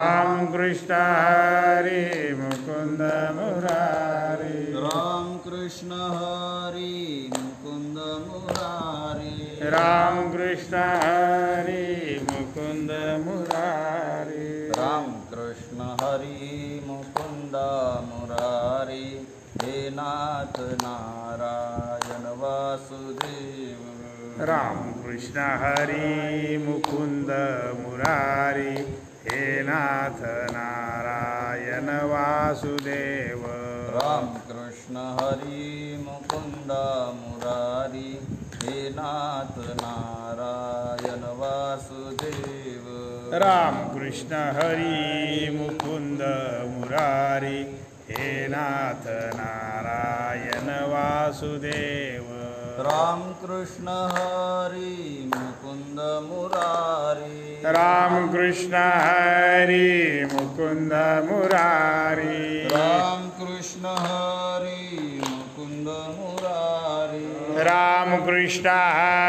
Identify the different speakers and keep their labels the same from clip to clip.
Speaker 1: राम कृष्ण हरे मुकुंद मुरारी।
Speaker 2: राम कृष्ण हरे मुकुंद मुरारी।
Speaker 1: राम कृष्ण हरे मुकुंद मुरारी।
Speaker 2: राम कृष्ण हरे मुकुंद मुरारी। हे नाथ नारायण वासुदेव।
Speaker 1: राम कृष्ण हरे मुकुंद मुरारी। हे नाथ नारायण वासुदेव।
Speaker 2: राम कृष्ण हरे मुकुंद मुरारी। हे नाथ नारायण वासुदेव।
Speaker 1: राम कृष्ण हरे मुकुंद मुरारी। हे नाथ नारायण वासुदेव।
Speaker 2: राम कृष्ण हरे मुकुंद मुरारी।
Speaker 1: राम कृष्ण हरे मुकुंद मुरारी।
Speaker 2: राम कृष्ण हरे मुकुंद मुरारी।
Speaker 1: राम कृष्ण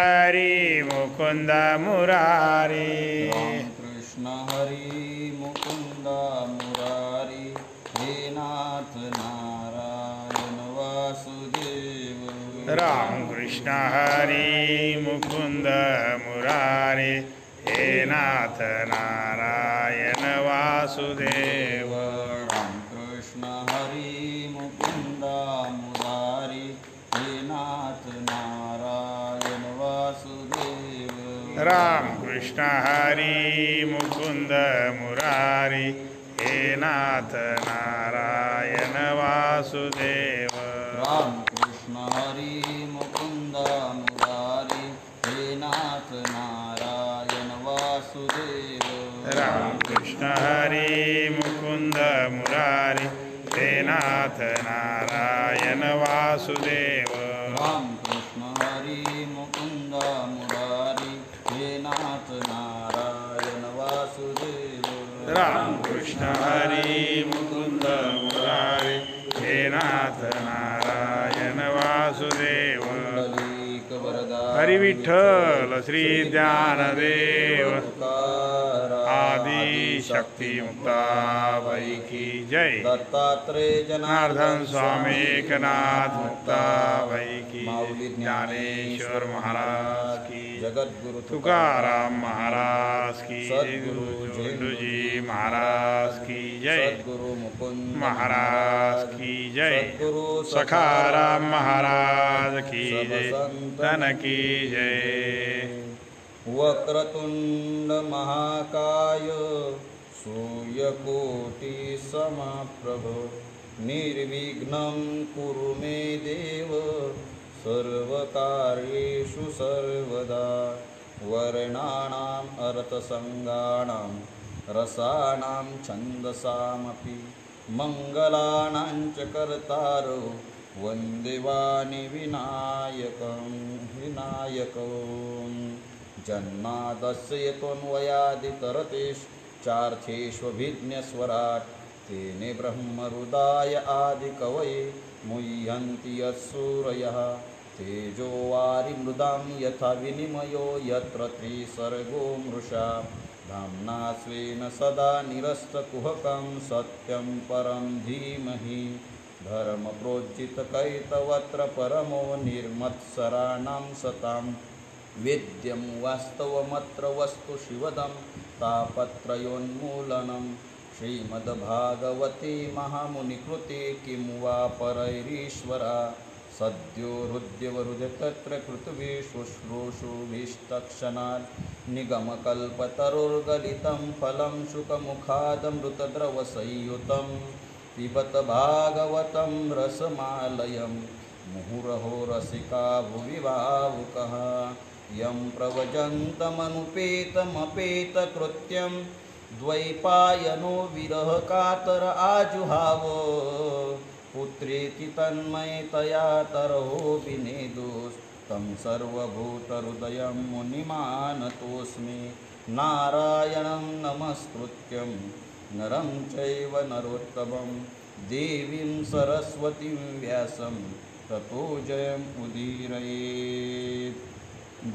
Speaker 1: हरे मुकुंद मुरारी।
Speaker 2: राम कृष्ण हरे मुकुंद मुरारी। हे नाथ नारायण वासुदेव।
Speaker 1: राम कृष्ण हरे मुकुंद मुरारी। हे नाथ नारायण वासुदेव।
Speaker 2: राम कृष्ण हरे मुकुंद मुरारी। हे नाथ नारायण वासुदेव।
Speaker 1: राम कृष्ण हरे मुकुंद मुरारी। हे नाथ नारायण वासुदेव।
Speaker 2: राम कृष्ण हरे मुकुंद मुरारी। हे नाथ नारायण वासुदेव।
Speaker 1: राम कृष्ण हरे मुकुंद मुरारी। हे नाथ नारायण वासुदेव।
Speaker 2: राम कृष्ण हरे मुकुंद मुरारी। हे नाथ नारायण वासुदेव।
Speaker 1: राम कृष्ण हरे मुकुंद मुरारी। हे नाथ नारायण वासुदेव। हरि विठ्ठल श्री ज्ञानदेव आदि शक्ति मुक्ताबाई की जय।
Speaker 2: दत्तात्रेय
Speaker 1: जनार्दन स्वामी एकनाथ मुक्ताबाई की जय। ज्ञानेश्वर महाराज की
Speaker 2: जगद्गुरु
Speaker 1: तुकाराम महाराज की जय। गुरु झुंझुनू जी महाराज की जय।
Speaker 2: सद्गुरु मुकुंद
Speaker 1: महाराज की जय।
Speaker 2: सद्गुरु
Speaker 1: सखाराम महाराज की जय। तन की जय।
Speaker 2: वक्रतुंड महाकाय सूर्यकोटि समप्रभ निर्विघ्नं कुरु मे देव सर्वकार्येषु सर्वदा। वर्णानाम् अर्थसंगाणां रसानां छन्दसामपि मङ्गलानां च कर्तारो वन्दे वाणि विनायकं जन्मादस्य त्वन्वयादितरतेश्चार्थेष्वभिज्ञस्वराट् तेने ब्रह्महृदाय आदिकवये मुह्यन्ति यत्सूरयः तेजो वारिमृदां यथा विनिमयो यत्र त्रिसर्गो मृषा धाम्ना स्वेन सदा निरस्तकुहकं सत्यं परं धीमहि धर्मप्रोज्झितकैतवत्र परमो निर्मत्सराणां सतां वेद्यं वास्तवमत्र वस्तु शिवदं तापत्रयोन्मूलनं श्रीमद्भागवते महामुनिकृते किं वा परैरीश्वरा सद्यो हृद्यवरुध्यतत्र कृतवे शुश्रूषुभिस्तक्षणात् निगमकल्पतरुर्गलितं फलं शुकमुखादमृतद्रवसंयुतं पिबत भागवतं रसमालयं मुहुरहो रसिका भुवि भावुकः यं प्रव्रजन्तमनुपेतमपेतकृत्यं द्वैपायनो विरहकातर आजुहाव पुत्रेति तन्मयतया तरहोऽपि नेदोस्तं सर्वभूतहृदयं मुनिमानतोऽस्मि नारायणं नमस्कृत्यं नरं चैव नरोत्तमं देवीं सरस्वतीं व्यासं ततो जयमुदीरयेत्।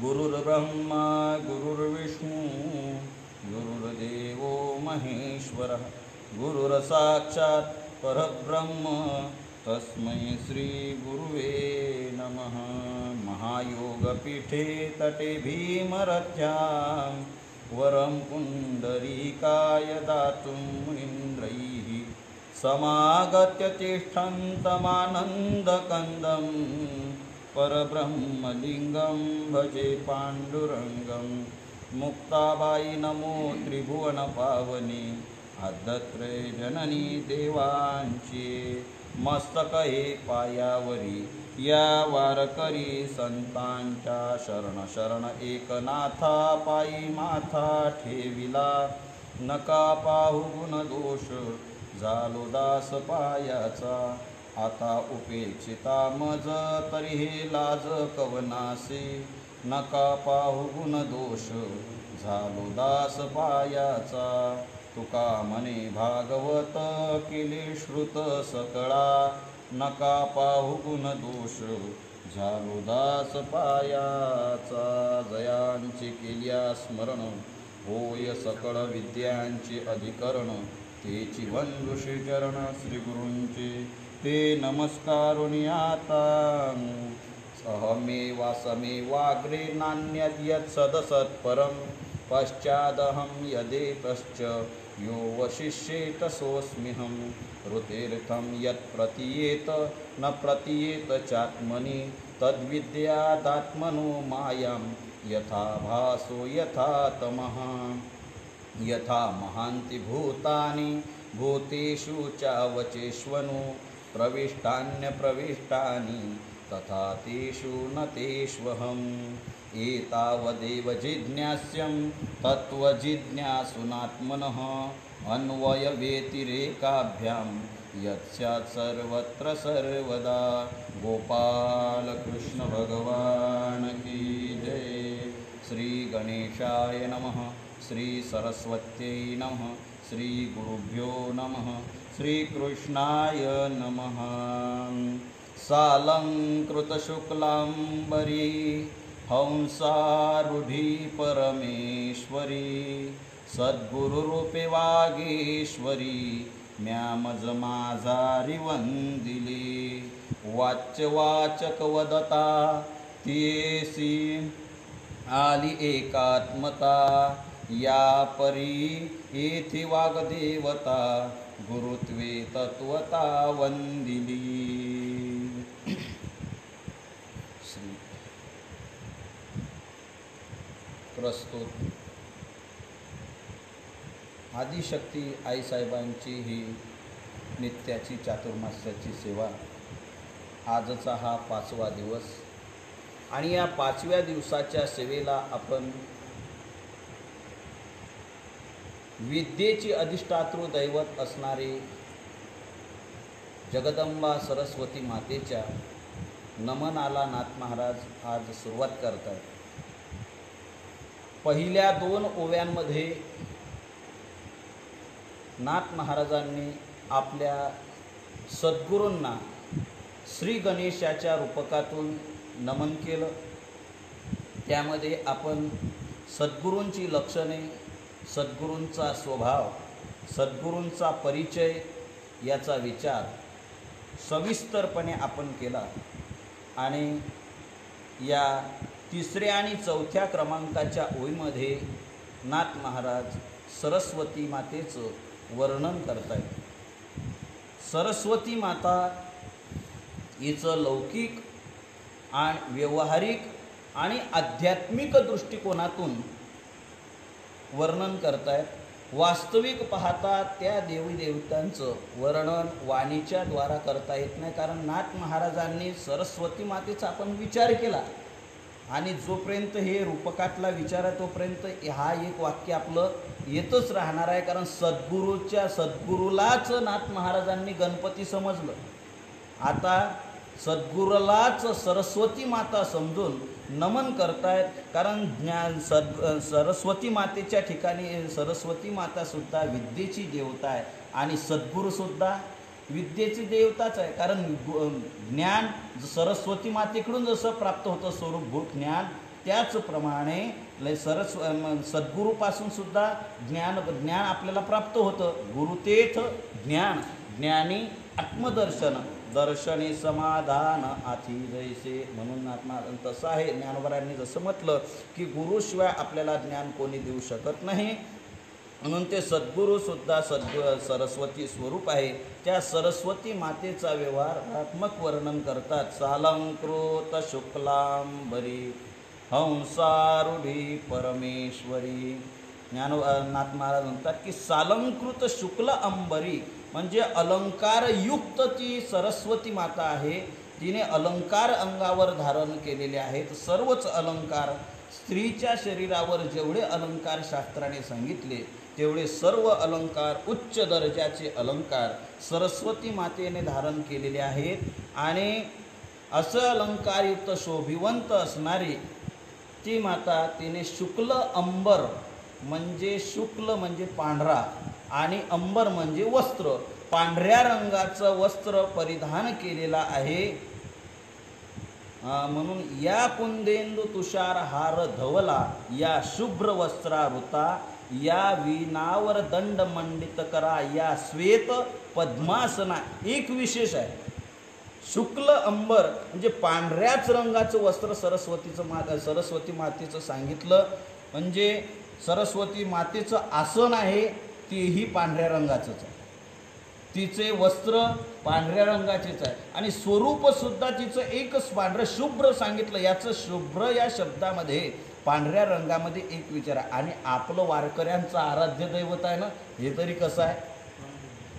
Speaker 2: गुरुर्ब्रह्मा गुरुर्विष्णु गुरुर्देवो महेश्वरः गुरुर्साक्षात् परब्रह्म तस्मै श्रीगुरुवे नमः। महायोगपीठे तटे भीमरथ्यां वरं पुण्डरीकाय दातुं मुनीन्द्रैः समागत्य तिष्ठन्तमानन्दकन्दं परब्रह्मलिङ्गं भजे पाण्डुरङ्गं। मुक्ताबाई नमो त्रिभुवनपावनी आद्यत्रे जननी देवांची मस्तक हे पायावरी या वारकरी संतांच्या शरण शरण एकनाथा पायी माथा ठेविला नका पाहू गुण दोष झालो दास पायाचा आता उपेक्षिता मज तरी हे लाज कवनासी नका पाहू गुण दोष झालो दास पायाचा तुका म्हणे भागवत केले श्रुत सकळा नका पाहू गुण दोष झालो दास पायाचा जयांची केल्या स्मरण होय सकळ विद्यांचे अधिकरण तेची वंदुषी चरण श्री गुरूंचे ते नमस्कारुणी आता सहमेवासमेवाग्रे नान्यद् यत् सदसत्परं पश्चादहं यदेतश्च यो वशिष्येत सोऽस्म्यहं ऋतेर्थं यत् प्रतीयेत न प्रतीयेत चात्मनि तद्विद्यादात्मनो मायां यथा भासो यथा तमः यथा महान्ति भूतानि भूतेषु चावचेष्वनु प्रविष्टान्यप्रविष्टानि तथा तेषु न तेष्वहम् एतावदेव जिज्ञास्यं तत्त्वजिज्ञासुनात्मनः अन्वयव्यतिरेकाभ्यां यत्स्यात् सर्वत्र सर्वदा। गोपालकृष्ण भगवान की जय। श्री गणेशाय नमः। श्री सरस्वत्यै नमः। श्री गुरुभ्यो नमः। श्री कृष्णाय नमः। सालंकृतशुक्लांबरी हंसारूढी परमेश्वरी सद्गुरुरूपे वागेश्वरी म्यामज माझारी वंदिली वाच्यवाचक वदता तियेसी आली एकात्मता या परी येथे वाग्देवता गुरुत्वे तत्वता वंदिली। प्रस्तुत आदिशक्ती आईसाहेबांची ही नित्याची चातुर्मास्याची सेवा आजचा हा 5वा दिवस आणि या 5व्या दिवसाच्या सेवेला आपण विद्येची अधिष्ठातृ दैवत असणारे जगदंबा सरस्वती मातेच्या नमनाला नाथ महाराज आज सुरुवात करतात। पहिल्या 2 ओव्यांमध्ये नाथ महाराजांनी आपल्या सद्गुरूंना श्री गणेशाच्या रूपकातून नमन केलं। त्यामध्ये आपण सद्गुरूंची लक्षणे, सद्गुरूंचा स्वभाव, सद्गुरूंचा परिचय याचा विचार सविस्तरपणे आपण केला आणि या 3ऱ्या आणि 4थ्या क्रमांकाच्या ओळीमध्ये नाथ महाराज सरस्वती मातेचं वर्णन करतात। सरस्वती माता हिचं लौकिक आणि व्यवहारिक आणि आध्यात्मिक दृष्टिकोनातून वर्णन करतात। वास्तविक पाहता त्या देवी देवतांचं वर्णन वाणीच्या द्वारा करता येत नाही, कारण नाथ महाराजांनी सरस्वती मातेचा आपण विचार केला आणि जोपर्यंत हे रूपकातला विचार आहे तोपर्यंत हा एक वाक्य आपलं येतच राहणार आहे, कारण सद्गुरूलाच नाथ महाराजांनी गणपती समजलं। आता सद्गुरूलाच सरस्वती माता समजून नमन करतायत, कारण सरस्वती मातेच्या ठिकाणी सरस्वती मातासुद्धा विद्येची देवता आहे आणि सद्गुरूसुद्धा विद्येची देवताच आहे। कारण ज्ञान सरस्वती मातेकडून जसं प्राप्त होतं स्वरूपभूत ज्ञान, त्याचप्रमाणे लय सद्गुरूपासून सुद्धा ज्ञान आपल्याला प्राप्त होतं. गुरुतेथ ज्ञान, ज्ञानी आत्मदर्शन, दर्शने समाधान आथी जैसे. म्हणून तसं आहे, ज्ञानोबरांनी जसं म्हटलं की गुरुशिवाय आपल्याला ज्ञान कोणी देऊ शकत नाही. म्हणून ते सद्गुरूसुद्धा सरस्वती स्वरूप आहे. त्या सरस्वती मातेचा व्यवहारात्मक वर्णन करतात. सालंकृत शुक्लांबरी हंसारूढी परमेश्वरी. नाथ महाराज म्हणतात की सालंकृत शुक्ल अंबरी म्हणजे अलंकारयुक्त ती सरस्वती माता आहे. तिने अलंकार अंगावर धारण केलेले आहेत. सर्वच अलंकार, स्त्रीच्या शरीरावर जेवढे अलंकार शास्त्राने सांगितले तेवढे सर्व अलंकार, उच्च दर्जाचे अलंकार सरस्वती मातेने धारण केलेले आहेत. आणि असं अलंकारयुक्त शोभिवंत असणारी ती माता, तिने शुक्ल अंबर म्हणजे शुक्ल म्हणजे पांढरा आणि अंबर म्हणजे वस्त्र, पांढऱ्या रंगाचं वस्त्र परिधान केलेला आहे. म्हणून या कुंदेंदू तुषार हार धवला, या शुभ्र वस्त्रावृता, या वीणावर दंड मंडित करा, या श्वेत पद्मासना. एक विशेष आहे, शुक्ल अंबर म्हणजे पांढऱ्याच रंगाचं वस्त्र सरस्वती मातेचं सांगितलं. म्हणजे सरस्वती मातेचं आसन आहे तेही पांढऱ्या रंगाचंच आहे, तिचे वस्त्र पांढऱ्या रंगाचेच आहे आणि स्वरूपसुद्धा तिचं एकच पांढरं शुभ्र सांगितलं. याचं शुभ्र या शब्दामध्ये पांढऱ्या रंगामध्ये एक विचार आहे. आणि आपलं वारकऱ्यांचं आराध्य दैवत आहे ना, हे तरी कसं आहे,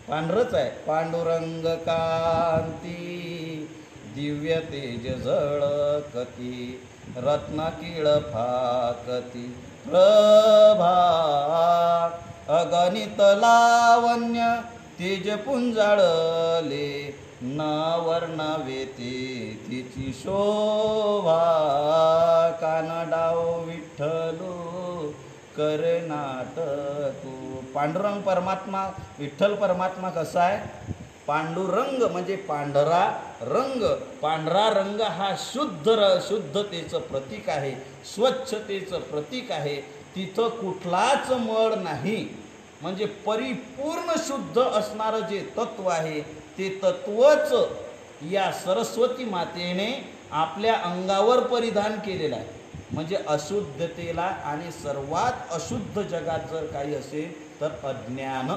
Speaker 2: पांढरच आहे. पांडुरंग कांती दिव्य तेज झळकती, रत्नकिळ फाकती प्रभा, अगणित लावण्य तेज पुंजाळले, न वर्णवेते तिची शोभा, कानडाव विठ्ठलो कर्नाटको. पांडुरंग परमात्मा, विठ्ठल परमात्मा कसा आहे, पांडुरंग म्हणजे पांढरा रंग. पांढरा रंग हा शुद्धतेचं प्रतीक आहे, स्वच्छतेचं प्रतीक आहे. तिथं कुठलाच मळ नाही. म्हणजे परिपूर्ण शुद्ध असणारं जे तत्व आहे ते तत्वच या सरस्वती मातेने आपल्या अंगावर परिधान केलेलं आहे. म्हणजे अशुद्धतेला, आणि सर्वात अशुद्ध जगात जर काही असेल तर अज्ञान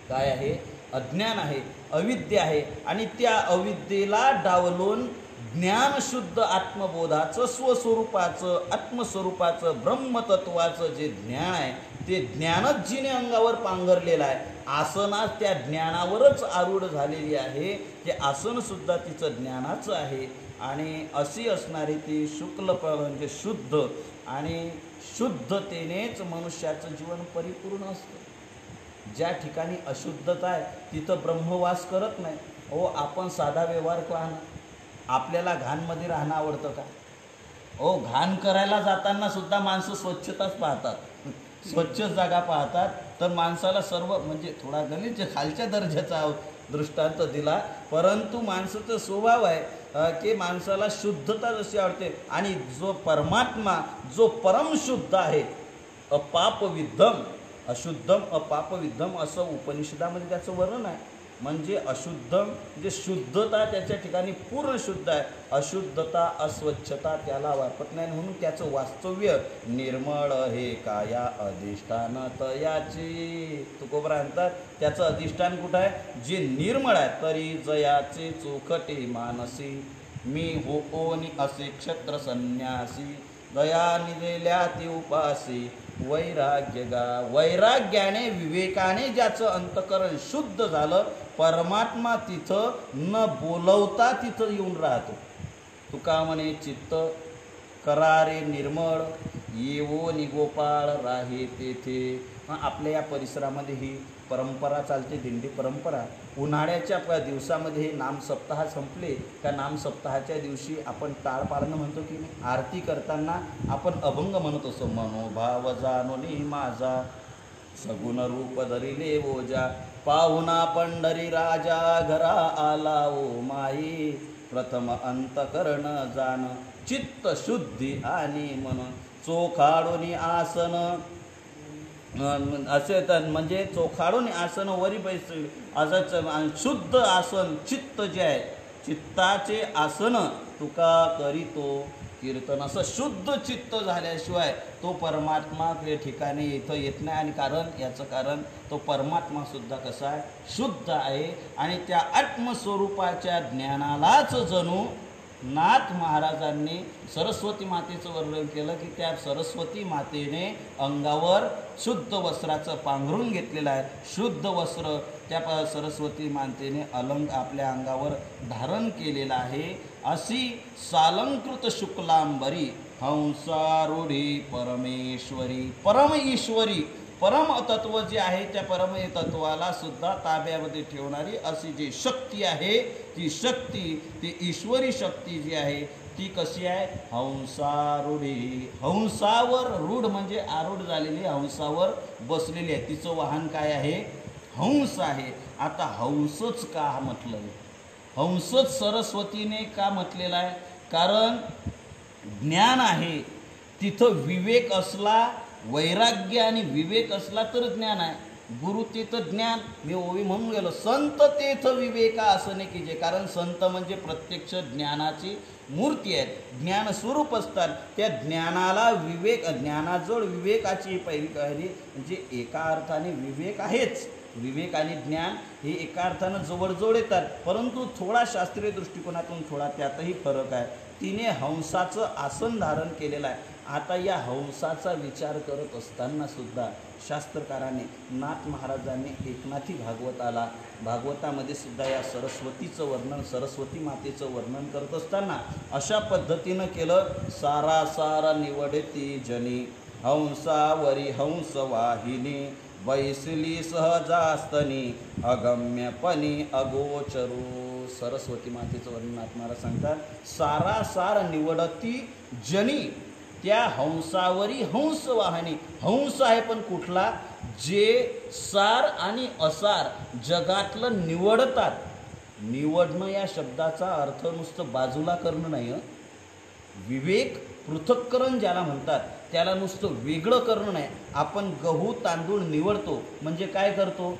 Speaker 2: काय आहे, अज्ञान आहे, अविद्या आहे. आणि त्या अविद्येला डावलून ज्ञानशुद्ध आत्मबोधाचं, स्वस्वरूपाचं, आत्मस्वरूपाचं, ब्रह्मतत्वाचं जे ज्ञान आहे ते ज्ञानच जिने अंगावर पांघरलेलं आहे. आसनात त्या ज्ञानावरच आरूढ झालेली आहे. ते आसनसुद्धा तिचं ज्ञानाचं आहे. आणि अशी असणारी ती शुक्ल म्हणजे शुद्ध, आणि शुद्धतेनेच मनुष्याचं जीवन परिपूर्ण असतं. ज्या ठिकाणी अशुद्धता आहे तिथं ब्रह्मवास करत नाही. हो, आपण साधा व्यवहार पाहणं, आपल्याला घाणमध्ये राहणं आवडतं का? हो, घाण करायला जाताना सुद्धा माणसं स्वच्छताच पाहतात, स्वच्छ जागा पाहतात. तर माणसाला सर्व म्हणजे थोडा गलिच्छ खालच्या दर्जाचा दृष्टांत दिला, परंतु माणसाचा स्वभाव आहे की माणसाला शुद्धता जशी आवडते. आणि जो परमात्मा, जो परमशुद्ध आहे, अपापविद्धम, अशुद्धम अपापविद्धम असं उपनिषदामध्ये त्याचं वर्णन आहे. म्हणजे अशुद्धम म्हणजे शुद्धता त्याच्या ठिकाणी पूर्ण शुद्ध आहे, अशुद्धता अस्वच्छता त्याला वापरत नाही. म्हणून त्याचं वास्तव्य निर्मळ हे काया अधिष्ठान तयाची. तुकोबरा म्हणतात त्याचं अधिष्ठान कुठं आहे, जे निर्मळ आहे. तरी जयाचे चोखटे मानसी, मी होओनी असे क्षत्र संन्यासी, दया निदेल्या ती उपासी, वैराग्य गा. वैराग्याने, विवेकाने ज्याचं अंतकरण शुद्ध झालं, परमात्मा तिथं न बोलवता तिथं येऊन राहतो. तुका म्हणे चित्त करारे निर्मळ, येवो निगोपाळ राहे तेथे. आपल्या या परिसरामध्ये ही परंपरा चालते, दिंडी परंपरा. उन्हाळ्याच्या दिवसामध्ये नाम सप्ताह संपले का नाम सप्ताहाच्या दिवशी आपण टाळ पाळणं म्हणतो की नाही, आरती करताना आपण अभंग म्हणत असतो. मनोभाव जाणोनी माझा, सगुण रूप धरिले ओजा, पाहुणा पंढरी राजा घरा आला ओ माई, प्रथम अंतकरण जाण चित्त शुद्धी आणि मन. चोखाडून आसन असे तर म्हणजे चोखाडून आसन वरी बैसले असं शुद्ध आसन चित्त जे आहे चित्ताचे आसन तुका करीतो कीर्तन. असं शुद्ध चित्त झाल्याशिवाय तो परमात्मा त्या ठिकाणी इथं येत नाही. आणि याचं कारण तो परमात्मा सुद्धा कसा आहे शुद्ध आहे. आणि त्या आत्मस्वरूपाच्या ज्ञानालाच जणू नाथ महाराजांनी सरस्वती मातेचं वर्णन केलं की त्या सरस्वती मातेने अंगावर शुद्ध वस्त्राचं पांघरून घेतलेलं आहे. शुद्ध वस्त्र त्या सरस्वती मातेने आपल्या अंगावर धारण केलेलं आहे. अशी सालंकृत शुक्लांबरी हंसारूढी परमेश्वरी. परम ईश्वरी परम तत्व जे आहे त्या परम तत्वाला सुद्धा ताब्यामध्ये ठेवणारी अशी जी शक्ती आहे ती शक्ती ती ईश्वरी शक्ती जी आहे ती कशी आहे हंसारूढी. हंसावर रूढ म्हणजे आरूढ झालेली हंसावर बसलेली आहे. तिचं वाहन काय आहे हंस आहे. आता हंसच का म्हटलं हंसच सरस्वतीने का म्हटलेलं आहे कारण ज्ञान आहे तिथं विवेक असला वैराग्य आणि विवेक असला तर ज्ञान आहे. गुरु तिथं ज्ञान मी ओवी म्हणून गेलो संत तेथ विवेका असणे की जे कारण संत म्हणजे प्रत्यक्ष ज्ञानाची मूर्ती आहेत. ज्ञान स्वरूप असतात त्या ज्ञानाला विवेक ज्ञानाजवळ विवेकाची पहिली पायरी म्हणजे एका अर्थाने विवेक आहेच. विवेक आणि ज्ञान हे एका अर्थानं जवळजवळ येतात परंतु थोडा शास्त्रीय दृष्टिकोनातून थोडा त्यातही फरक आहे. तिने हंसाचं आसन धारण केलेलं आहे. आता या हंसाचा विचार करत असताना सुद्धा शास्त्रकाराने नाथ महाराजांनी एकनाथी भागवतामध्ये सुद्धा या सरस्वतीचं वर्णन सरस्वती मातेचं वर्णन करत असताना अशा पद्धतीनं केलं. सारासार निवडती जनी हंसावरी हंसवाहिनी वैसली सहजास्तनी अगम्यपणी अगोचरू. सरस्वती मातेचं वर्णन नाथ महाराज सांगतात सारासार निवडती जनी त्या हंसावरी हंस वाहनी. हंस आहे पण कुठला जे सार आणि असार जगातलं निवडतात. निवडणं या शब्दाचा अर्थ नुसतं बाजूला करणं नाही. विवेक पृथक्करण ज्याला म्हणतात त्याला नुसतं वेगळं करणं नाही. आपण गहू तांदूळ निवडतो म्हणजे काय करतो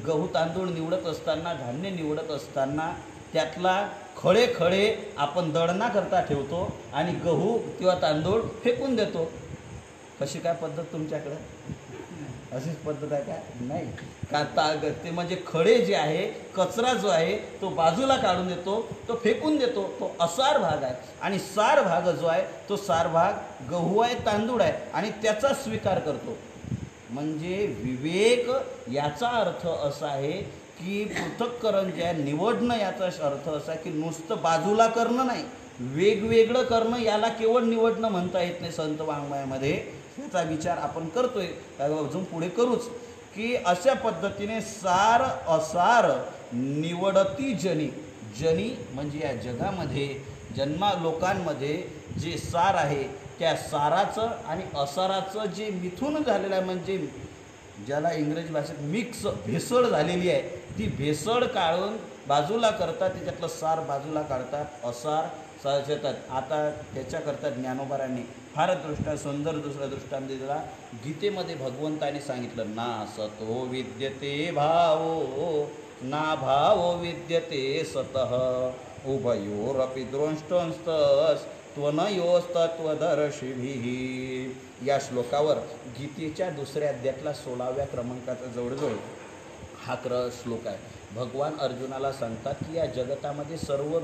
Speaker 2: गहू तांदूळ निवडत असताना धान्य निवडत असताना त्यातला खळे आपण दळणाकरता ठेवतो आणि गहू किंवा तांदूळ फेकून देतो. कशी काय पद्धत तुमच्याकडे अशीच पद्धत आहे का नाही का ते म्हणजे खळे जे आहे कचरा जो आहे तो बाजूला काढून देतो तो फेकून देतो. तो असार भाग आहे. आणि सार भाग जो आहे तो सार भाग गहू आहे तांदूळ आहे आणि त्याचा स्वीकार करतो. म्हणजे विवेक याचा अर्थ असा आहे की पृथक्करण जे आहे निवडणं याचा अर्थ असा आहे की नुसतं बाजूला करणं नाही वेगवेगळं करणं. याला केवळ निवडणं म्हणता येत नाही संत वाङ्मयामध्ये. याचा विचार आपण करतोय अजून पुढे करूच की अशा पद्धतीने सार असार निवडती जनी. जनी म्हणजे या जगामध्ये लोकांमध्ये जे सार आहे त्या साराचं आणि असाराचं जे मिथून झालेलं आहे म्हणजे ज्याला इंग्रजी भाषेत मिक्स भेसळ झालेली आहे ती भेसळ काढून बाजूला करतात. त्याच्यातलं सार बाजूला काढतात असार येतात. आता त्याच्याकरता ज्ञानोबारांनी फार सुंदर दुसरा दृष्टांत दिला. गीतेमध्ये भगवंताने सांगितलं ना सतो विद्यते भावो ना भावो विद्यते सतः उभयोरपि द्रष्टंस्तस् त्वनयोस्तत्वदर्शिभिः. या श्लोकावर गीतेच्या दुसऱ्या अध्यायातला 16व्या क्रमांकाचा जवळजवळ हा श्लोक आहे. भगवान अर्जुनाला सांगतात की या जगतामध्ये सर्व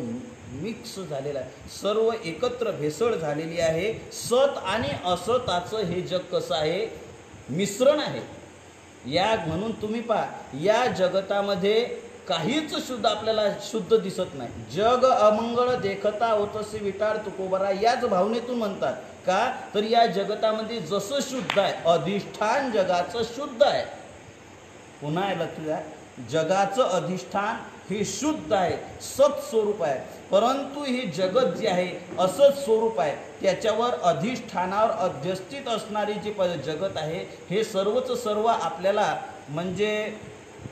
Speaker 2: मिक्स झालेलं आहे सर्व एकत्र भेसळ झालेली आहे. सत आणि असताचं हे जग कसं आहे मिश्रण आहे. म्हणून तुम्ही पहा या जगतामध्ये काहीच शुद्ध आपल्याला शुद्ध दिसत नाही. जग अमंगळ देखता होतसे विटाळ तुकोबरा याच भावनेतून म्हणतात का तर या जगतामध्ये जसं शुद्ध आहे अधिष्ठान जगाचं शुद्ध आहे. पुन्हा लक्षात जगाचं अधिष्ठान हे शुद्ध आहे सत्स्वरूप आहे. परंतु हे जगत जे आहे असत स्वरूप आहे. त्याच्यावर अधिष्ठानावर अध्यस्थित असणारी जी जगत आहे हे सर्वच सर्व आपल्याला म्हणजे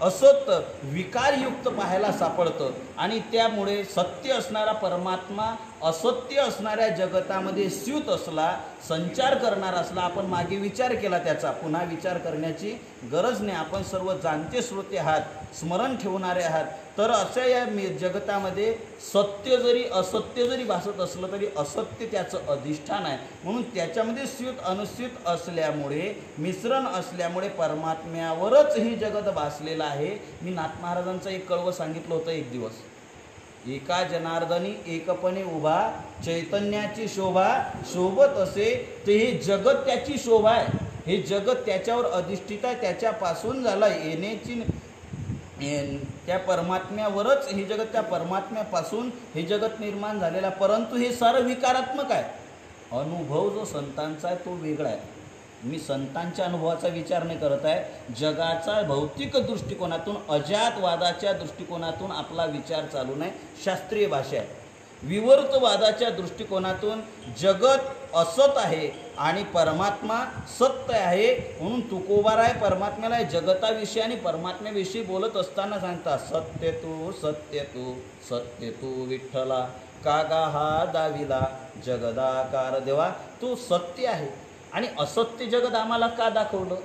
Speaker 2: असत विकारयुक्त पाहायला सापडतं. आणि त्यामुळे सत्य असणारा परमात्मा असत्य असणाऱ्या जगतामध्ये स्यूत असला, संचार करणार असला, आपण मागे विचार केला त्याचा, पुन्हा विचार करण्याची गरज नाही. आपण सर्व जाणते श्रोते आहात, स्मरण ठेवणारे आहात. तर अशा या जगतामध्ये सत्य जरी असत्य जरी भासत असलं तरी असत्य त्याचं अधिष्ठान आहे. म्हणून त्याच्यामध्ये स्यूत अनुस्यूत असल्यामुळे, मिश्रण असल्यामुळे परमात्म्यावरच ही जगत भासलेलं आहे. मी नाथ महाराजांचं एक कळवं सांगितलं होतं एक दिवस. एका जनार्दनी एकपणे उभा, चैतन्याची शोभा शोभत असे, ते हे जगत त्याची शोभा आहे. हे जगत त्याच्यावर अधिष्ठित आहे, त्याच्यापासून झालं येण्याची, त्या परमात्म्यावरच हे जगत, त्या परमात्म्यापासून हे जगत निर्माण झालेलं आहे. परंतु हे सारं विकारात्मक आहे. अनुभव जो संतांचा आहे तो वेगळा आहे. मी संतांच्या अनुभवाचा विचार नाही करत आहे. जगाचा भौतिक दृष्टिकोनातून, अजातवादाच्या दृष्टिकोनातून आपला विचार चालू नाही. शास्त्रीय भाषा आहे. विवर्तवादाच्या दृष्टिकोनातून जगत असत आहे आणि परमात्मा सत्य आहे. म्हणून तुकोबाराय परमात्म्याला जगताविषयी आणि परमात्म्याविषयी बोलत असताना सांगतात, सत्य तू सत्य तू सत्य तू विठ्ठला, कागा हा दाविला जगदाकार देवा. तू सत्य आहे. आणि असत्य जगत आम्हाला का दाखवलं?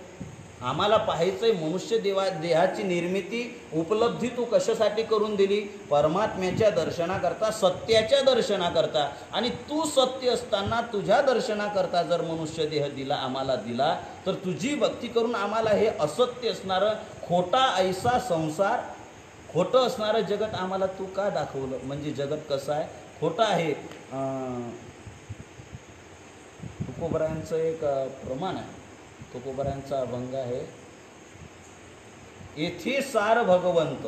Speaker 2: आम्हाला पाहायचंय मनुष्य देहाची निर्मिती, उपलब्धी तू कशासाठी करून दिली? परमात्म्याच्या दर्शनाकरता, सत्याच्या दर्शनाकरता. आणि तू सत्य असताना तुझ्या दर्शनाकरता जर मनुष्य देह दिला, आम्हाला दिला, तर तुझी भक्ती करून आम्हाला हे असत्य असणारं, खोटा ऐसा संसार, खोटं असणारं जगत आम्हाला तू का दाखवलं? म्हणजे जगत कसं आहे? खोटं आहे. तुकोबरायांचं एक प्रमाण आहे, तुकोबरायांचा अभंग आहे, येथे सार भगवंत.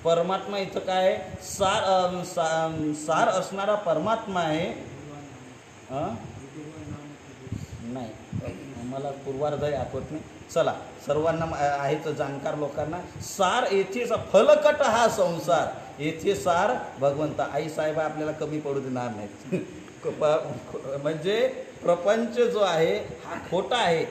Speaker 2: परमात्मा इथं काय आहे? सार असणारा परमात्मा आहे. नाही, मला पूर्वार्ध आठवत नाही. चला, सर्वांना आहेच जाणकार लोकांना. सार येथे फलकट हा संसार, येथे सार भगवंत. आई साहेब आपल्याला कमी पडू देणार नाहीत. म्हणजे प्रपंच जो आहे हा खोटा आहे.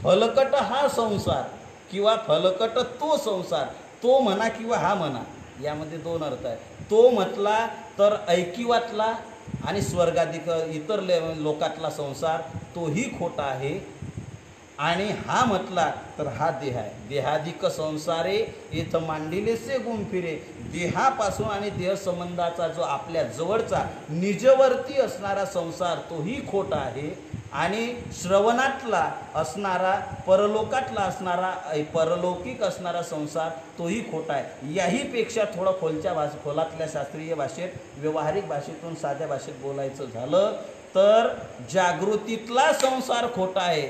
Speaker 2: फलकट हा संसार किंवा फलकट तो संसार, तो म्हणा किंवा हा म्हणा, यामध्ये दोन अर्थ आहे. तो म्हटला तर ऐकिवातला आणि स्वर्गाधिक इतर लोकातला संसार, तोही खोटा आहे. आणि हा म्हटला तर हा देह आहे. देहाधिक संसारे इथं मांडिलेसे गुण फिरे. देहापासून आणि देह संबंधाचा जो आपल्या जवळचा निजवर्ती असणारा संसार, तोही खोटा आहे. आणि श्रवणातला असणारा, परलोकातला असणारा, परलौकिक असणारा संसार, तोही खोटा आहे. याहीपेक्षा थोडं खोलातल्या शास्त्रीय भाषेत, व्यावहारिक भाषेतून साध्या भाषेत बोलायचं झालं तर जागृतीतला संसार खोटा आहे.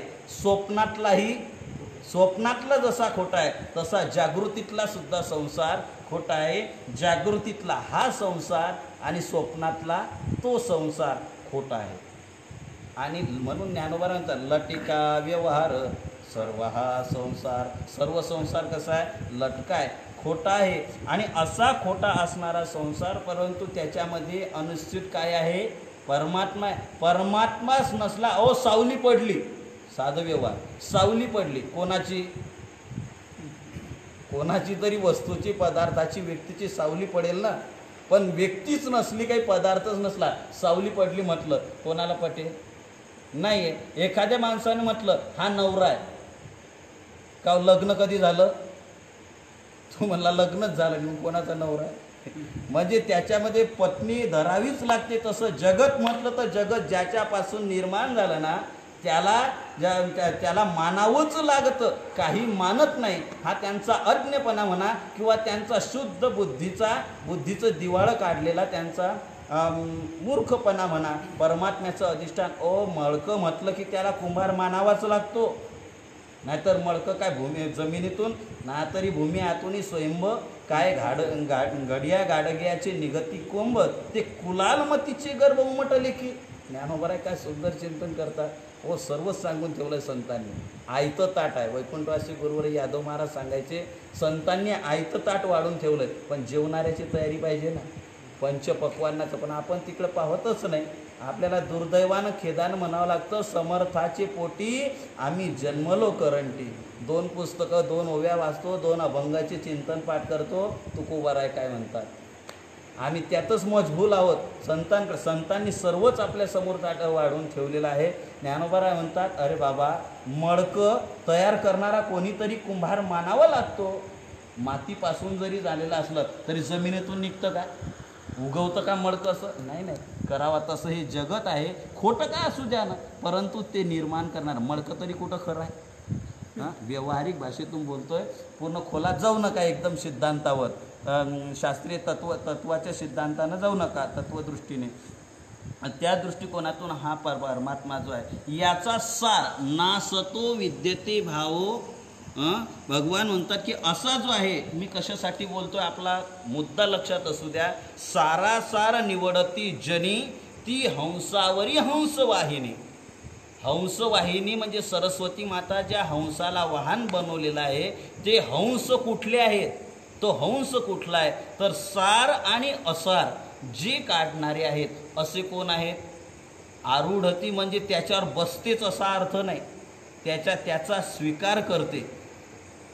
Speaker 2: स्वप्नातला जसा खोटा आहे तसा जागृतीतला सुद्धा संसार खोटा आहे. जागृतीतला हा संसार आणि स्वप्नातला तो संसार खोटा आहे. आणि म्हणून ज्ञानोबारांचा लटिका व्यवहार सर्व हा संसार, सर्व संसार कसा आहे? लटका आहे, खोटा आहे. आणि असा खोटा असणारा संसार, परंतु त्याच्यामध्ये अनुस्यूत काय आहे? परमात्मा आहे. परमात्माच नसला, अहो सावली पडली, साधं व्यवहार, सावली पडली कोणाची? कोणाची तरी वस्तूची, पदार्थाची, व्यक्तीची सावली पडेल ना. पण व्यक्तीच नसली, काही पदार्थच नसला, सावली पडली म्हटलं, कोणाला पटेल? नाही आहे. एखाद्या माणसाने म्हटलं हा नवरा आहे का, लग्न कधी झालं? तो म्हणला लग्नच झालं, मग कोणाचा नवरा आहे? म्हणजे त्याच्यामध्ये पत्नी धरावीच लागते. तसं जगत म्हटलं तर जगत ज्याच्यापासून निर्माण झालं ना, त्याला मानावंच लागतं. काही मानत नाही, हा त्यांचा अज्ञपणा म्हणा किंवा त्यांचा शुद्ध बुद्धीचं दिवाळं काढलेला त्यांचा मूर्खपणा म्हणा. परमात्म्याचं अधिष्ठान, मळकं म्हटलं की त्याला कुंभार मानावाच लागतो. नाहीतर मळकं काय जमिनीतून ना, तरी भूमी आतून स्वयंभ काय घडिया गाडग्याचे निगती कोंब, ते कुलालमतीचे गर्भ उमटले की. ज्ञानोबराय काय सुंदर चिंतन करतात. सर्वच सांगून ठेवलंय संतांनी. आयतं ताट आहे. वैकुंठवासी गुरुवर यादव महाराज सांगायचे, संतांनी आयतं ताट वाढून ठेवलंय, पण जेवणाऱ्याची तयारी पाहिजे ना, पंचपक्वान्नाचं. पण आपण तिकडं पाहतच नाही. आपल्याला दुर्दैवानं, खेदानं म्हणावं लागतं, समर्थाचे पोटी आम्ही जन्मलो करंटी. 2 पुस्तकं, 2 ओव्या वाचतो, 2 अभंगाचे चिंतन पाठ करतो. तुकोबाराय काय म्हणतात? आम्ही त्यातच मजबूल आहोत. संतांनी सर्वच आपल्या समोर वाढवून ठेवलेलं आहे. ज्ञानोबा म्हणतात, अरे बाबा, मडकं तयार करणारा कोणीतरी कुंभार मानावा लागतो. मातीपासून जरी झालेलं असलं तरी जमिनीतून निघतं का, उगवतं का मडकं? असं नाही. करावा तसं हे जगत आहे, खोटं काय असू द्या ना, परंतु ते निर्माण करणार मडकं तरी कुठं खरं आहे? हां, व्यावहारिक भाषेतून बोलतोय, पूर्ण खोलात जाऊ नका, एकदम सिद्धांतावर, शास्त्रीय तत्वाच्या सिद्धांतानं जाऊ नका, तत्वदृष्टीने. त्या दृष्टिकोनातून हा परमात्मा जो आहे याचा सार नासतो विद्यते भावो. भगवान म्हणतात की असा जो आहे, मी कशासाठी बोलतोय आपला मुद्दा लक्षात असू द्या. सारासार निवडती जनी ती हंसावरी हंसवाहिनी. हंसवाहिनी म्हणजे सरस्वती माता ज्या हंसाला वाहन बनवलेलं आहे, ते हंस कुठले आहेत? तो हंस कुठला आहे? तर सार आणि असार जे काढणारे आहेत असे कोण आहेत? आरूढती म्हणजे त्याच्यावर बसतेच असा अर्थ नाही, त्याचा स्वीकार करते.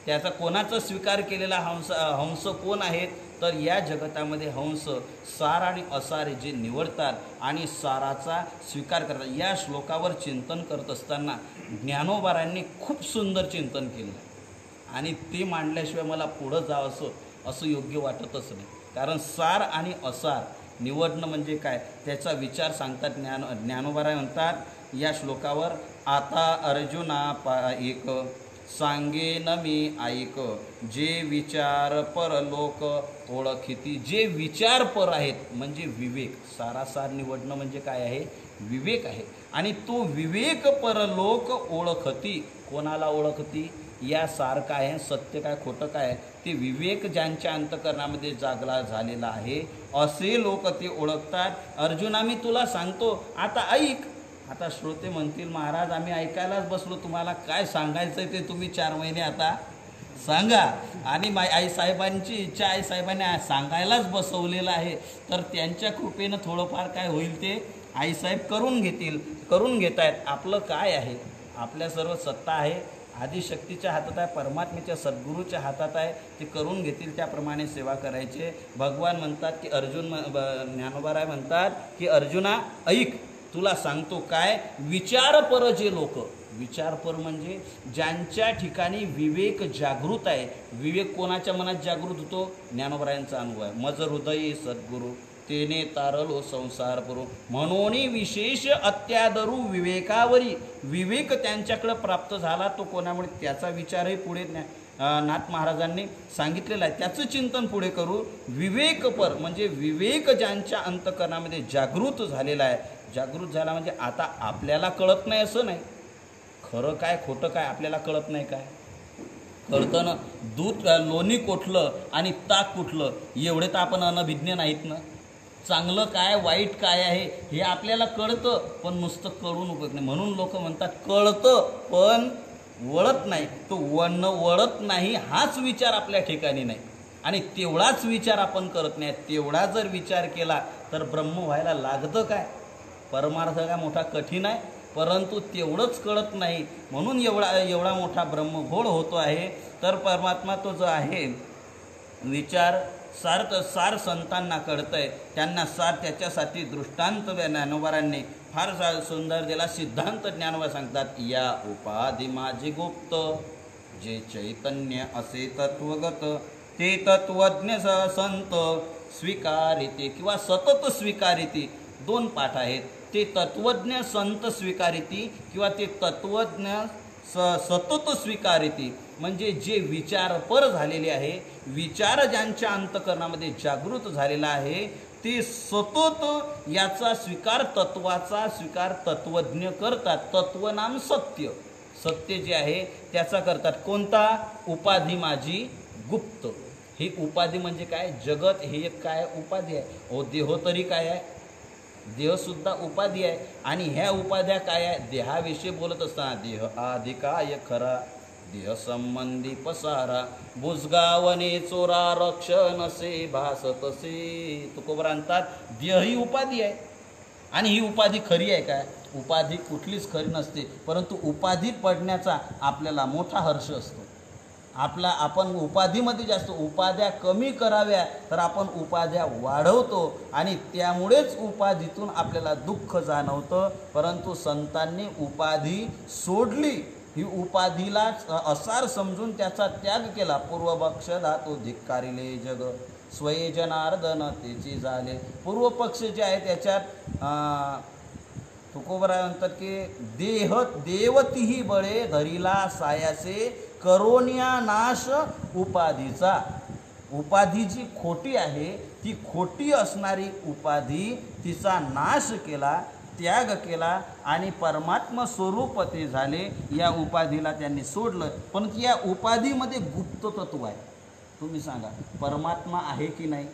Speaker 2: त्याचा कोणाचा स्वीकार केलेला हंस कोण आहेत? तर या जगतामध्ये हंस सार आणि असारे जे निवडतात आणि साराचा स्वीकार करतात. या श्लोकावर चिंतन करत असताना ज्ञानोबारांनी खूप सुंदर चिंतन केलं आणि ते मांडल्याशिवाय मला पुढं जावं असं योग्य वाटतच नाही. कारण सार आणि असार निवडणं म्हणजे काय, त्याचा विचार सांगतात ज्ञानोबाराय म्हणतात या श्लोकावर, आता अर्जुना एक सांगेन मी ऐक, जे विचार परलोक ओळखिती. जे विचार पर आहेत म्हणजे विवेक. सारासार निवडणं म्हणजे काय आहे? विवेक आहे. आणि तो विवेक परलोक ओळखती. कोणाला ओळखती? या सार काय आहे, सत्य काय, खोटं काय, ते विवेक ज्यांच्या अंतःकरणामध्ये जागला झालेला आहे असे लोक ते ओळखतात. अर्जुना मी तुला सांगतो, आता ऐक. आता श्रोते म्हणतील, महाराज आम्ही ऐकायलाच बसलो, तुम्हाला काय सांगायचं आहे ते तुम्ही 4 महिने आता सांगा. आणि आईसाहेबांची इच्छा, आईसाहेबांनी सांगायलाच बसवलेलं आहे, तर त्यांच्या कृपेनं थोडंफार काय होईल ते आईसाहेब करून घेत आहेत. आपलं काय आहे? आपल्या सर्व सत्ता आहे आदिशक्तीच्या हातात आहे, परमात्म्याच्या सद्गुरूच्या हातात आहे. ते करून घेतील त्याप्रमाणे सेवा करायचे. भगवान म्हणतात की ज्ञानोबाराय म्हणतात की अर्जुना ऐक, तुला सांगतो काय, विचारपर जे लोक, विचारपर म्हणजे ज्यांच्या ठिकाणी विवेक जागृत आहे. विवेक कोणाच्या मनात जागृत होतो? ज्ञानोबारायांचा अनुभव आहे. मज हृदयी सद्गुरू तेने तारलो संसार करू, म्हणून विशेष अत्यादरू विवेकावरी. विवेक त्यांच्याकडे प्राप्त झाला तो कोणामुळे? त्याचा विचारही पुढे नाथ महाराजांनी सांगितलेला आहे. त्याचं चिंतन पुढे करू. विवेकपर म्हणजे विवेक ज्यांच्या अंतःकरणामध्ये जागृत झालेला आहे. जागृत झाला म्हणजे आता आपल्याला कळत नाही असं नाही, खरं काय खोटं काय आपल्याला कळत नाही काय? कळतं ना. दूध लोणी कुठलं आणि ताक कुठलं एवढे तर आपण अनभिज्ञ नाहीत ना. चांगलं काय वाईट काय आहे हे आपल्याला कळतं, पण नुसतं कळून उपयोग नाही. म्हणून लोक म्हणतात कळतं पण वळत नाही. तो वळत नाही हाच विचार आपल्या ठिकाणी नाही आणि तेवढाच विचार आपण करत नाही. तेवढा जर विचार केला तर ब्रह्म व्हायला लागतं काय? परमार्थ काय मोठा कठीण आहे, परंतु तेवढंच कळत नाही. म्हणून एवढा मोठा ब्रह्मघोळ होतो आहे. तर परमात्मा तो जो आहे विचार सार संतांना कळतं आहे. त्यांना सार त्याच्यासाठी दृष्टांत ज्ञानोबारांनी फार सुंदर दिला. सिद्धांत ज्ञानोबा सांगतात, या उपाधी माझे गुप्त, जे चैतन्य असे तत्वगत, ते तत्वज्ञ संत स्वीकारिते किंवा सतत स्वीकारिती. 2 पाठ आहेत. ते तत्वज्ञ संत स्वीकारिती किंवा ते तत्वज्ञ सतत स्वीकारिती म्हणजे जे विचारपर झालेले आहे, विचार ज्यांच्या अंतःकरणामध्ये जागृत झालेला आहे, ते सतत याचा स्वीकार, तत्वाचा स्वीकार तत्वज्ञ करतात. तत्वनाम सत्य, सत्य जे आहे त्याचा करतात. कोणता? उपाधी माझी गुप्त. ही उपाधी म्हणजे काय? जगत हे एक काय उपाधी आहे. ओ देह तरी काय आहे? देहसुद्धा उपाधी आहे. आणि ह्या उपाध्या काय आहे? देहाविषयी बोलत असताना देह आधिकाय खरा, देह संबंधी पसारा, बुजगावने चोरा रक्षण से भासतसे. तुकोबरा म्हणतात देह ही उपाधी आहे. आणि ही उपाधी खरी आहे काय? उपाधी कुठलीच खरी नसते, परंतु उपाधी पडण्याचा आपल्याला मोठा हर्ष असतो. आपण उपाधीमध्ये जास्त उपाध्या कमी कराव्या तर आपण उपाध्या वाढवतो आणि त्यामुळेच उपाधीतून आपल्याला दुःख जाणवतं. परंतु संतांनी उपाधी सोडली, ही उपाधीलाच असार समजून त्याचा त्याग केला. पूर्वपक्ष धातू धिक्कारिले जग स्वये जनार्दन तेची झाले. पूर्वपक्ष जे आहे त्याच्यात तुकोबरा म्हणतात की देवतीही बळे धरिला सायाचे करोनिया नाश उपाधीचा. उपाधी जी खोटी आहे ती खोटी असणारी उपाधी तिचा नाश केला, त्याग केला आणि परमात्मा स्वरूप ते झाले. या उपाधीला त्यांनी सोडलं. पण या उपाधीमध्ये गुप्त तत्व आहे. तुम्ही सांगा परमात्मा आहे की नाही?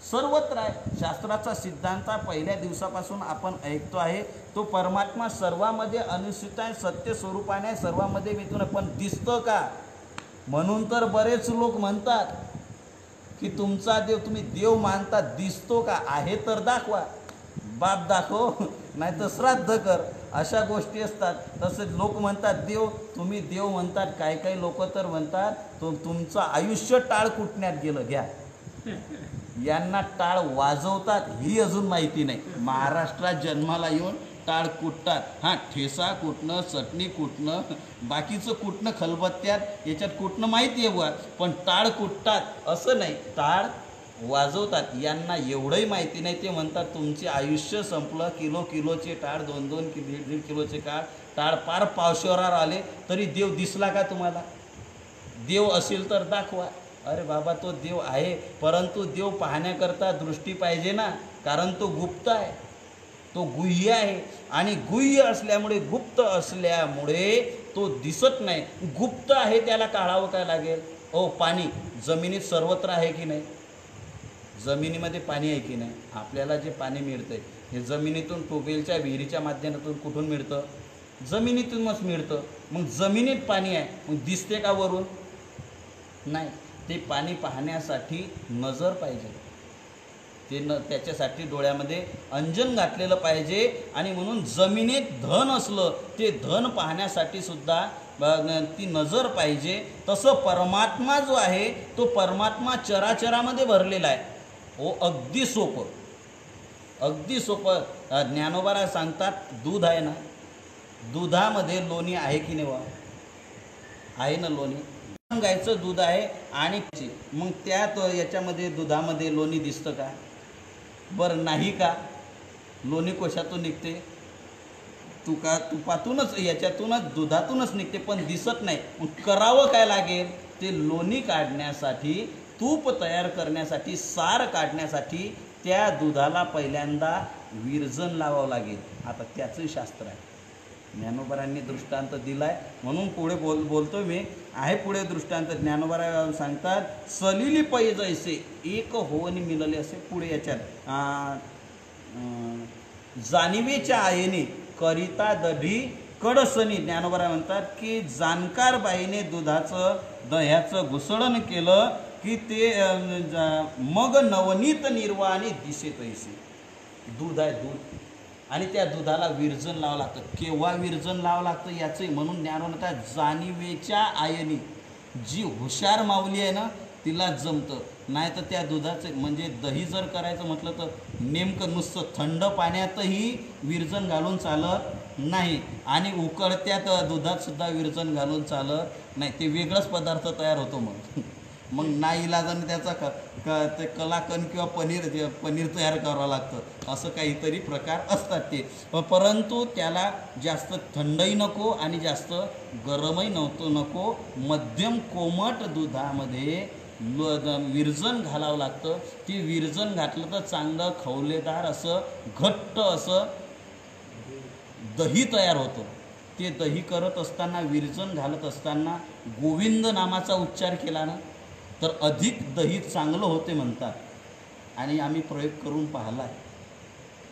Speaker 2: सर्वत्र आहे. शास्त्राचा सिद्धांत पहिल्या दिवसापासून आपण ऐकतो आहे. तो परमात्मा सर्वांमध्ये अनुसूत आहे, सत्य स्वरूपाने सर्वांमध्ये विद्यमान. पण दिसतं का? म्हणून तर बरेच लोक म्हणतात की तुमचा देव, तुम्ही देव मानतात, दिसतो का? आहे तर दाखवा. बाप दाखव नाही तर श्राद्ध कर, अशा गोष्टी असतात. तसेच लोक म्हणतात देव, तुम्ही देव म्हणतात. काही काही लोक तर म्हणतात तुमचं आयुष्य टाळ कुटण्यात गेलं. घ्या, यांना टाळ वाजवतात ही अजून माहिती नाही. महाराष्ट्रात जन्माला येऊन टाळ कुटतात. हां, ठेसा कुटणं, चटणी कुटणं, बाकीचं कुटणं खलबत्त्यात याच्यात कुटणं माहिती आहे बुवा, पण टाळ कुटतात असं नाही. टाळ वाजवतात. यांना एवढंही माहिती नाही. ते म्हणतात तुमचे आयुष्य संपलं. किलोचे टाळ, 2-2 1.5 किलोचे टाळ पार पावशेवरावर आले तरी देव दिसला का तुम्हाला? देव असेल तर दाखवा. अरे बाबा, तो देव आहे, परंतु देव पाहण्याकरता दृष्टी पाहिजे ना, कारण तो गुप्त आहे, तो गुह्य आहे. आणि गुह्य असल्यामुळे, गुप्त असल्यामुळे तो दिसत नाही. गुप्त आहे त्याला काढावं काय लागेल? पाणी जमिनीत सर्वत्र आहे की नाही? जमिनीमध्ये पाणी आहे की नाही? आपल्याला जे पाणी मिळतंय हे जमिनीतून, ट्यूबवेलच्या विहिरीच्या माध्यमातून कुठून मिळतं? जमिनीतूनच मिळतं. मग जमिनीत पाणी आहे, मग दिसते का वरून? नाही. ते पाणी पाहण्यासाठी नजर पाहिजे. त्याच्यासाठी डोळ्यामध्ये अंजन घातलेलं पाहिजे. आणि म्हणून जमिनीत धन असलं ते धन पाहण्यासाठी सुद्धा ती नजर पाहिजे. तसं परमात्मा जो आहे तो परमात्मा चराचरामध्ये भरलेला आहे. अगदी सोपं, अगदी सोपं. ज्ञानोबा सांगतात दूध आहे ना, दुधामध्ये लोणी आहे की नाही? आहे ना लोणी. गायचं दूध आहे आणि मग त्यात याच्यामध्ये दुधामध्ये लोणी दिसतं का? बरं नाही का? लोणी कशातून निघते? तुपातूनच, याच्यातूनच, दुधातूनच निघते, पण दिसत नाही. मग करावं काय लागेल? ते लोणी काढण्यासाठी, तूप तयार करण्यासाठी, सार काढण्यासाठी त्या दुधाला पहिल्यांदा विरजण लावावं लागेल. आता त्याचं शास्त्र आहे. ज्ञानोबारांनी दृष्टांत दिलाय म्हणून पुढे बोलतो मी. आहे पुढे दृष्टांत. ज्ञानोबा सांगतात सलिली पै जैसे एक होवनी मिळाले असे. पुढे याच्यात जाणीवेच्या आयेने करिता दधी कडसनी. ज्ञानोबा म्हणतात की जाणकार बाईने दह्याचं घुसळण केलं की ते मग नवनीत निर्वाणी दिसे तैसे. दूध आहे, दूध, आणि त्या दुधाला विरजण लावावं लागतं. केव्हा विरजण लावावं लागतं याचंही म्हणून ज्ञानोबा म्हणतात जाणीवेच्या आयनी. जी हुशार माऊली आहे ना तिला जमतं. नाही तर त्या दुधाचं, म्हणजे दही जर करायचं म्हटलं तर नेमकं नुसतं थंड पाण्यातही विरजण घालून चालत नाही आणि उकळत्यात दुधातसुद्धा विरजण घालून चालत नाही. ते वेगळाच पदार्थ तयार होतो. मग नाईलाजाने त्याचा ते कलाकंद किंवा पनीर तयार करावं लागतं. असं काहीतरी प्रकार असतात ते. परंतु त्याला जास्त थंडही नको आणि जास्त गरमही नको. मध्यम कोमट दुधामध्ये विरजण घालावं लागतं. ती विरजण घातलं तर चांगलं खवलेदार असं घट्ट असं दही तयार होतं. ते दही करत असताना, विरजण घालत असताना गोविंद नामाचा उच्चार केला ना तर अधिक दही चांगलं होते म्हणतात. आणि आम्ही प्रयोग करून पाहिला आहे.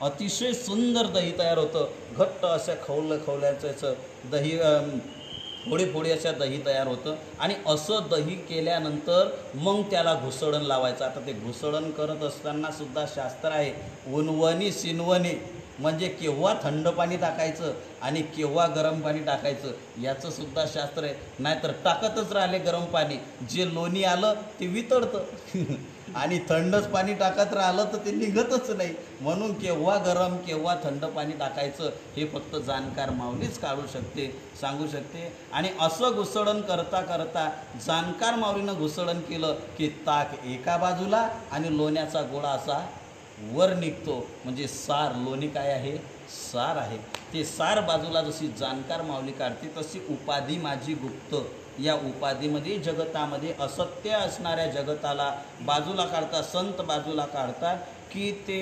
Speaker 2: अतिशय सुंदर दही तयार होतं. घट्ट अशा खवल्याचं दही, फोडी अशा दही तयार होतं. आणि असं दही केल्यानंतर मग त्याला घुसळण लावायचं. आता ते घुसळण करत असताना सुद्धा शास्त्र आहे. उनवणी सिनवणी म्हणजे केव्हा थंड पाणी टाकायचं आणि केव्हा गरम पाणी टाकायचं याचं सुद्धा शास्त्र आहे. नाहीतर टाकतच राहिले गरम पाणी, जे लोणी आलं ते वितळतं आणि थंडच पाणी टाकत राहिलं तर ते निघतच नाही. म्हणून केव्हा गरम केव्हा थंड पाणी टाकायचं हे फक्त जाणकार माऊलीच काढू शकते, सांगू शकते. आणि असं घुसळण करता करता जाणकार माऊलीनं घुसळण केलं की ताक एका बाजूला आणि लोण्याचा गोळा असा वर निघतो. म्हणजे सार, लोणी काय आहे? सार आहे. ते सार बाजूला जशी जाणकार माऊली काढते तशी उपाधी माझी गुप्त, या उपाधीमध्ये जगतामध्ये असत्य असणाऱ्या जगताला बाजूला काढतात, संत बाजूला काढतात की ते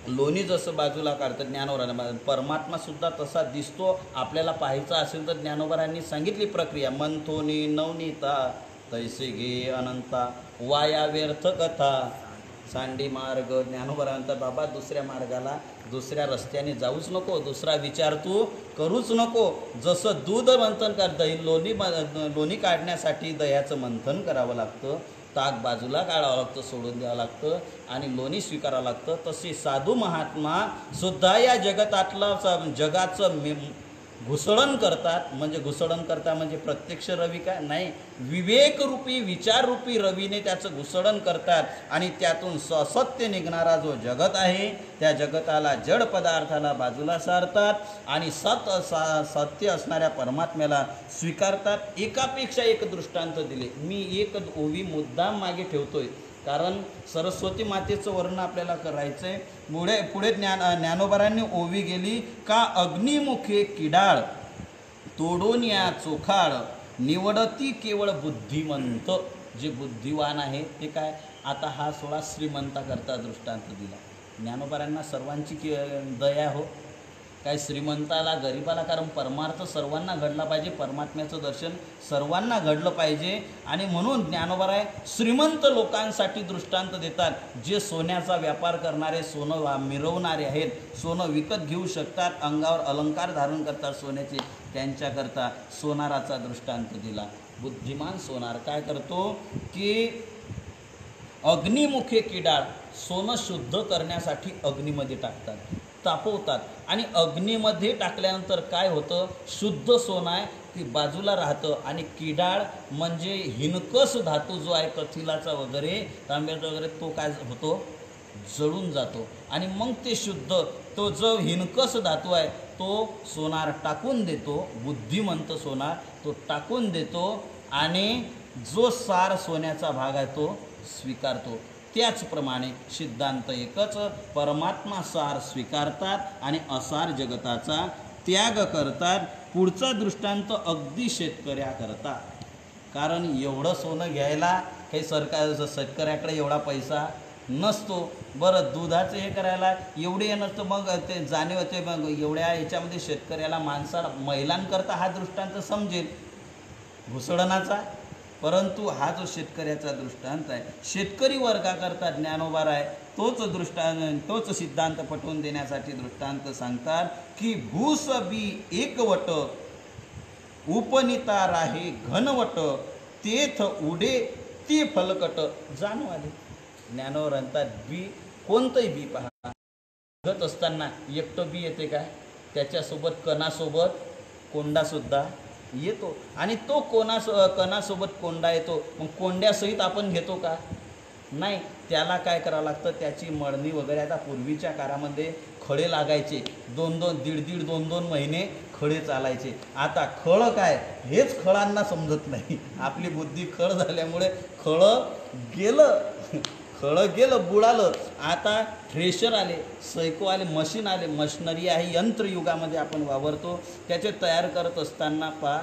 Speaker 2: लोणी जसं बाजूला काढतात. ज्ञानोबा परमात्मासुद्धा तसा दिसतो. आपल्याला पाहायचं असेल तर ज्ञानोबांनी सांगितली प्रक्रिया, मंथोनी नवनीता तैसे घे अनंता वाया व्यर्थ कथा सांडी मार्ग. ज्ञानोबा बाबा दुसऱ्या मार्गाला, दुसऱ्या रस्त्याने जाऊच नको, दुसरा विचार तू करूच नको. जसं दूध मंथन कर, लोणी काढण्यासाठी दह्याचं मंथन करावं लागतं, ताक बाजूला काढावं लागतं, सोडून द्यावं लागतं आणि लोणी स्वीकारावं लागतं. तसे साधू महात्मा सुद्धा या जगतातलं जगाचं घुसळण करतात. म्हणजे घुसळण करता म्हणजे प्रत्यक्ष रवी काय नाही, विवेकरूपी विचाररूपी रवीने त्याचं घुसळण करतात आणि त्यातून सत्य निघणारा जो जगत आहे त्या जगताला, जड पदार्थाला बाजूला सारतात आणि सत्य असणाऱ्या परमात्म्याला स्वीकारतात. एकापेक्षा एक दृष्टांत दिले. मी एक ओवी मुद्दाम मागे ठेवतोय कारण सरस्वती मातेचं वर्णन आपल्याला करायचं आहे. पुढे ज्ञानोबांनी ओवी गेली का अग्निमुखे किडाळ तोडून या चोखाळ निवडती केवळ बुद्धिमंत. जे बुद्धिवान आहे ते काय, आता हा 16 श्रीमंताकरता दृष्टांत दिला. ज्ञानोबांना सर्वांची दया हो, काय श्रीमंताला गरिबाला, कारण परमार्थ सर्वांना घडला पाहिजे, परमात्म्याचं दर्शन सर्वांना घडलं पाहिजे. आणि म्हणून ज्ञानोबा श्रीमंत लोकांसाठी दृष्टांत देतात. जे सोन्याचा व्यापार करणारे, सोनं मिरवणारे आहेत, सोनं विकत घेऊ शकतात, अंगावर अलंकार धारण करतात सोन्याचे, त्यांच्याकरता सोनाराचा दृष्टांत दिला. बुद्धिमान सोनार काय करतो की अग्निमुखे किडाळ, सोनं शुद्ध करण्यासाठी अग्नीमध्ये टाकतात, तापवतात आणि अग्नीमध्ये टाकल्यानंतर काय होतं, शुद्ध सोनं आहे ती बाजूला राहतं आणि किडाळ म्हणजे हिनकस धातू जो आहे कथिलाचा वगैरे, तांब्याचा वगैरे, तो काय होतो, जळून जातो आणि मग ते शुद्ध, तो जो हिनकस धातू आहे तो सोनार टाकून देतो. बुद्धिमंत सोनार तो टाकून देतो आणि जो सार सोन्याचा भाग आहे तो स्वीकारतो. त्याचप्रमाणे सिद्धांत एकच, परमात्मा सार स्वीकारतात आणि असार जगताचा त्याग करतात. पुढचा दृष्टांत अगदी शेतकऱ्याकरता, कारण एवढं सोनं घ्यायला काही शेतकऱ्याकडे एवढा पैसा नसतो. बरं दुधाचं हे करायला एवढे हे नसतं, मग ते जाणीव होते. मग एवढ्या याच्यामध्ये शेतकऱ्याला, माणसाला, महिलांकरता हा दृष्टांत समजेल घुसळणाचा, परंतु हा जो शेतकऱ्याचा दृष्टांत आहे, शेतकरी वर्गाकरता ज्ञानोबा आहे तोच सिद्धांत पटवून देण्यासाठी दृष्टांत सांगतात की भूस बी एकवट उपनिता राहे घनवट तेथ उडे ते फलकट जाणवाले. ज्ञानोबा म्हणतात बी, कोणतंही बी पहा, गत असताना एकटं बी येते काय, त्याच्यासोबत कणासोबत कोंडासुद्धा येतो आणि तो कणासोबत कोंडा येतो. मग कोंड्यासहित आपण घेतो का, नाही, त्याला काय करावं लागतं, त्याची मळणी वगैरे. आता पूर्वीच्या काळामध्ये खळे लागायचे, 2-2 महिने खळे चालायचे. आता खळं काय हेच खळांना समजत नाही. आपली बुद्धी खळ झाल्यामुळे खळं गेलं बुडालं. आता थ्रेशर आले, सैको आले, मशीन आले, मशिनरी आहे, यंत्रयुगामध्ये आपण वावरतो. त्याचे तयार करत असताना पहा,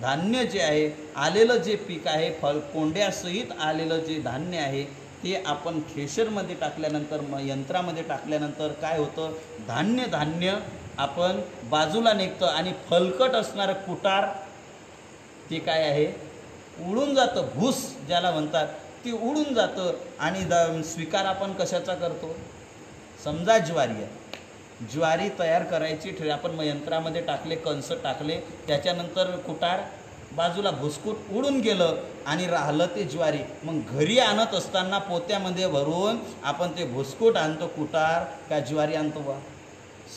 Speaker 2: धान्य जे आहे, आलेलं जे पीक आहे, कोंड्यासहित आलेलं जे धान्य आहे ते आपण थ्रेशरमध्ये टाकल्यानंतर, यंत्रामध्ये टाकल्यानंतर काय होतं, धान्य आपण बाजूला निघतं आणि फलकट असणारं कुटार ते काय आहे, उडून जातं. भूस ज्याला म्हणतात ते उडून जातं. आणि स्वीकार आपण कशाचा करतो, समजा ज्वारी आहे, ज्वारी तयार करायची आपण यंत्रामध्ये टाकले, कणस टाकले, त्याच्यानंतर कुटार बाजूला, भुसकूट उडून गेलं आणि राहिलं ते ज्वारी. मग घरी आणत असताना पोत्यामध्ये भरून आपण ते भुसकूट आणतो, कुटार का ज्वारी आणतो बा,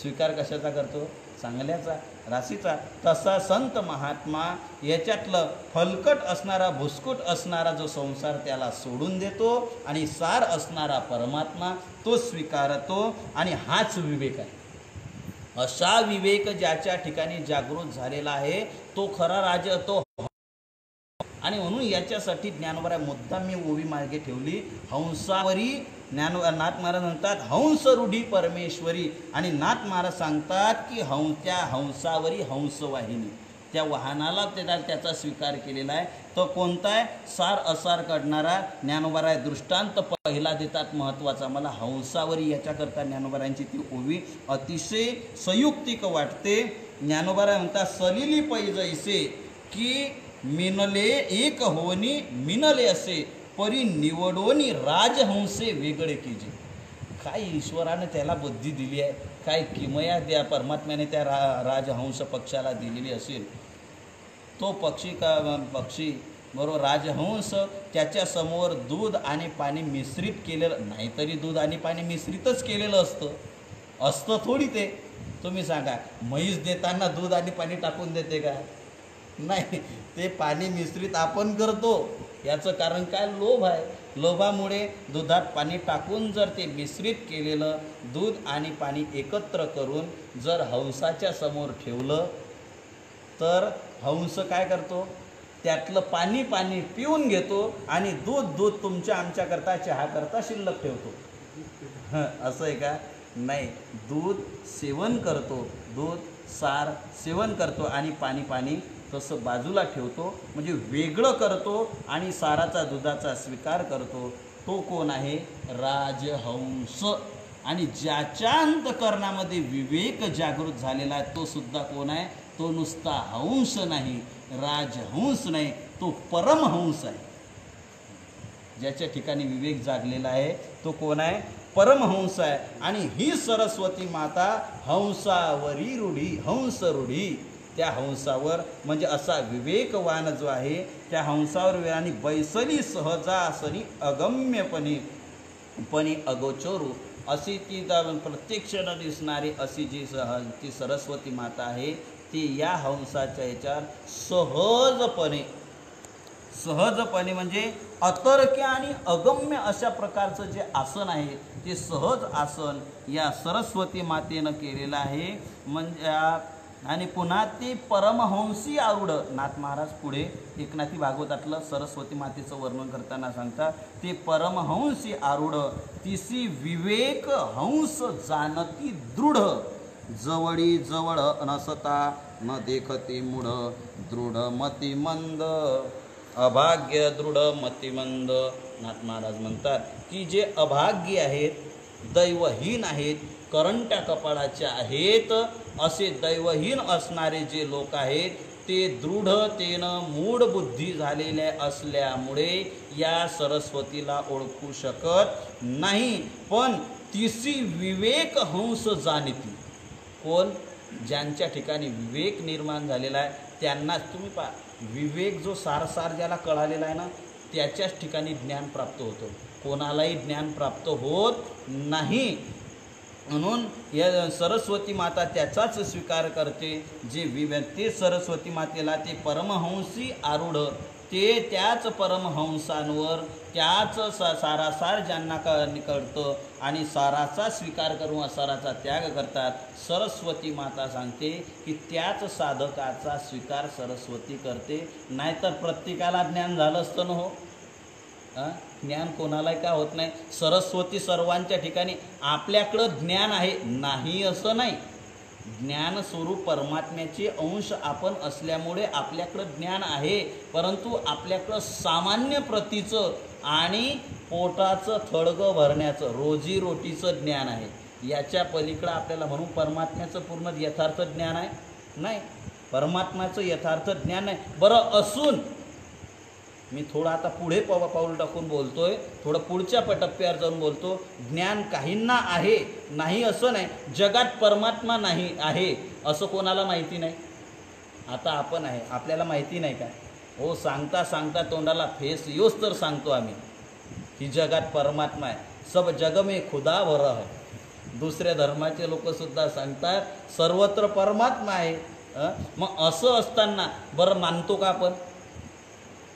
Speaker 2: स्वीकार कशाचा करतो? चांगल्याचा, राशीचा. तसा संत महात्मा याच्यातलं फलकट असणारा, भुसकुट असणारा जो संसार त्याला सोडून देतो आणि सार असणारा परमात्मा तो स्वीकारतो. आणि हाच विवेक आहे. असा विवेक ज्याच्या ठिकाणी जागृत झालेला आहे तो खरा राज तो. आणि म्हणून याच्यासाठी ज्ञानोबा मुद्दाम मी ओवी मार्गे ठेवली. हंसावरी नाथ महाराज म्हणतात हंस रूढी परमेश्वरी. आणि नाथ महाराज सांगतात की त्या हंसावरी हंसवाहिनी, त्या वाहनाला त्याचा स्वीकार केलेला आहे. तो कोणता आहे? सार असार काढणारा. ज्ञानोबा दृष्टांत पहिला देतात महत्त्वाचा. मला हंसावरी याच्याकरता ज्ञानोबारांची ती ओवी अतिशय संयुक्तिक वाटते. ज्ञानोबा म्हणतात सलिली पैजैसे की मिनले एक होनी मिनले असे परी निवडोनी राजहंसे वेगळे कीजे. काय ईश्वराने त्याला बुद्धी दिली आहे, काय किमया त्या परमात्म्याने त्या राजहंस पक्षाला दिलेली असेल. तो पक्षी बरोबर राजहंस त्याच्यासमोर दूध आणि पाणी मिश्रित केलेलं, नाहीतरी दूध आणि पाणी मिश्रितच केलेलं असतं थोडी ते. तुम्ही सांगा म्हैस देताना दूध आणि पाणी टाकून देते का? नाही, ते पाणी मिश्रित आपण करतो. याचं कारण काय? लोभ आहे. लोभामुळे दुधात पाणी टाकून जर ते मिश्रित केलेलं दूध आणि पाणी एकत्र करून जर हंसाच्या समोर ठेवलं तर हंस काय करतो? त्यातलं पाणी पिऊन घेतो आणि दूध तुमच्या आमच्याकरता चहाकरता शिल्लक ठेवतो. असं आहे का? नाही, दूध सेवन करतो, दूध सार सेवन करतो आणि पाणी तसं बाजूला ठेवतो, म्हणजे वेगळं करतो आणि साराचा दुधाचा स्वीकार करतो. तो कोण आहे? राजहंस. आणि ज्याच्या अंतःकरणामध्ये विवेक जागृत झालेला आहे तो सुद्धा कोण आहे? तो नुसता हंस नाही, राजहंस नाही, तो परमहंस आहे. ज्याच्या ठिकाणी विवेक जागलेला आहे तो कोण आहे? परमहंस आहे. आणि ही सरस्वती माता हंसावरी रूढी, हंस रूढी. त्या हंसावर म्हणजे असा विवेकवान जो आहे त्या हंसावर आणि बैसली सहजासनी अगम्यपणी अगोचरू अशी ती प्रत्यक्ष न दिसणारी अशी ती सरस्वती माता आहे ती या हंसाच्या याच्यावर सहजपणे म्हणजे अतर्क्य आणि अगम्य अशा प्रकारचं जे आसन आहे ते सहज आसन या सरस्वती मातेनं केलेलं आहे. म्हणजे आणि पुन्हा ते परमहंसी आरूढ. नाथ महाराज पुढे एकनाथी भागवतातलं सरस्वती मातेचं वर्णन करताना सांगतात ते परमहंसी आरूढ तिसी विवेक हंस जानती दृढ जवळी जवळ नसता न देखती मूढ दृढ मतिमंद अभाग्य दृढ मतिमंद. नाथ महाराज म्हणतात की जे अभाग्य आहेत, दैवहीन आहेत, करंट्या कपाळाचे आहेत, असे दैवहीन असणारे जे लोक आहेत ते दृढतेनं मूढ बुद्धी झालेले असल्यामुळे या सरस्वतीला ओळखू शकत नाही. पण तिसी विवेक हंस जाणती. कोण? ज्यांच्या ठिकाणी विवेक निर्माण झालेला आहे त्यांनाच. तुम्ही पहा, विवेक जो सार ज्याला कळालेला आहे ना त्याच्याच ठिकाणी ज्ञान प्राप्त होतं, कोणालाही ज्ञान प्राप्त होत नाही. म्हणून या सरस्वती माता त्याचाच स्वीकार करते. जे ते सरस्वती मातेला ते परमहंसी आरूढ ते त्याच परमहंसांवर त्याच सारासार ज्यांना कळतं आणि साराचा स्वीकार करून असाराचा त्याग करतात. सरस्वती माता सांगते की त्याच साधकाचा स्वीकार सरस्वती करते. नाहीतर प्रत्येकाला ज्ञान झालं असतं ना हो. ज्ञान कोणालाही का होत नाही. सरस्वती सर्वांच्या ठिकाणी आपल्याकडं ज्ञान आहे नाही असं नाही. ज्ञान स्वरूप परमात्म्याचे अंश आपण असल्यामुळे आपल्याकडं ज्ञान आहे, परंतु आपल्याकडं सामान्य प्रतीचं आणि पोटाचं थडगं भरण्याचं रोजीरोटीचं ज्ञान आहे. याच्या पलीकडं आपल्याला म्हणून परमात्म्याचं पूर्ण यथार्थ ज्ञान आहे नाही. परमात्म्याचं यथार्थ ज्ञान नाही. बरं असून मी थोडं आता पुढे पाऊल टाकून बोलतोय, थोडं पुढच्या टप्प्यावर जाऊन बोलतो. ज्ञान काहींना आहे नाही असं नाही. जगात परमात्मा नाही आहे असं कोणाला माहिती नाही. आता आपण आहे, आपल्याला माहिती नाही काय हो. सांगता सांगता तोंडाला फेस योच तर सांगतो आम्ही की जगात परमात्मा आहे. सब जग में खुदा भरा है. दुसऱ्या धर्माचे लोकसुद्धा सांगतात सर्वत्र परमात्मा आहे. मग असं असताना बरं मानतो का आपण?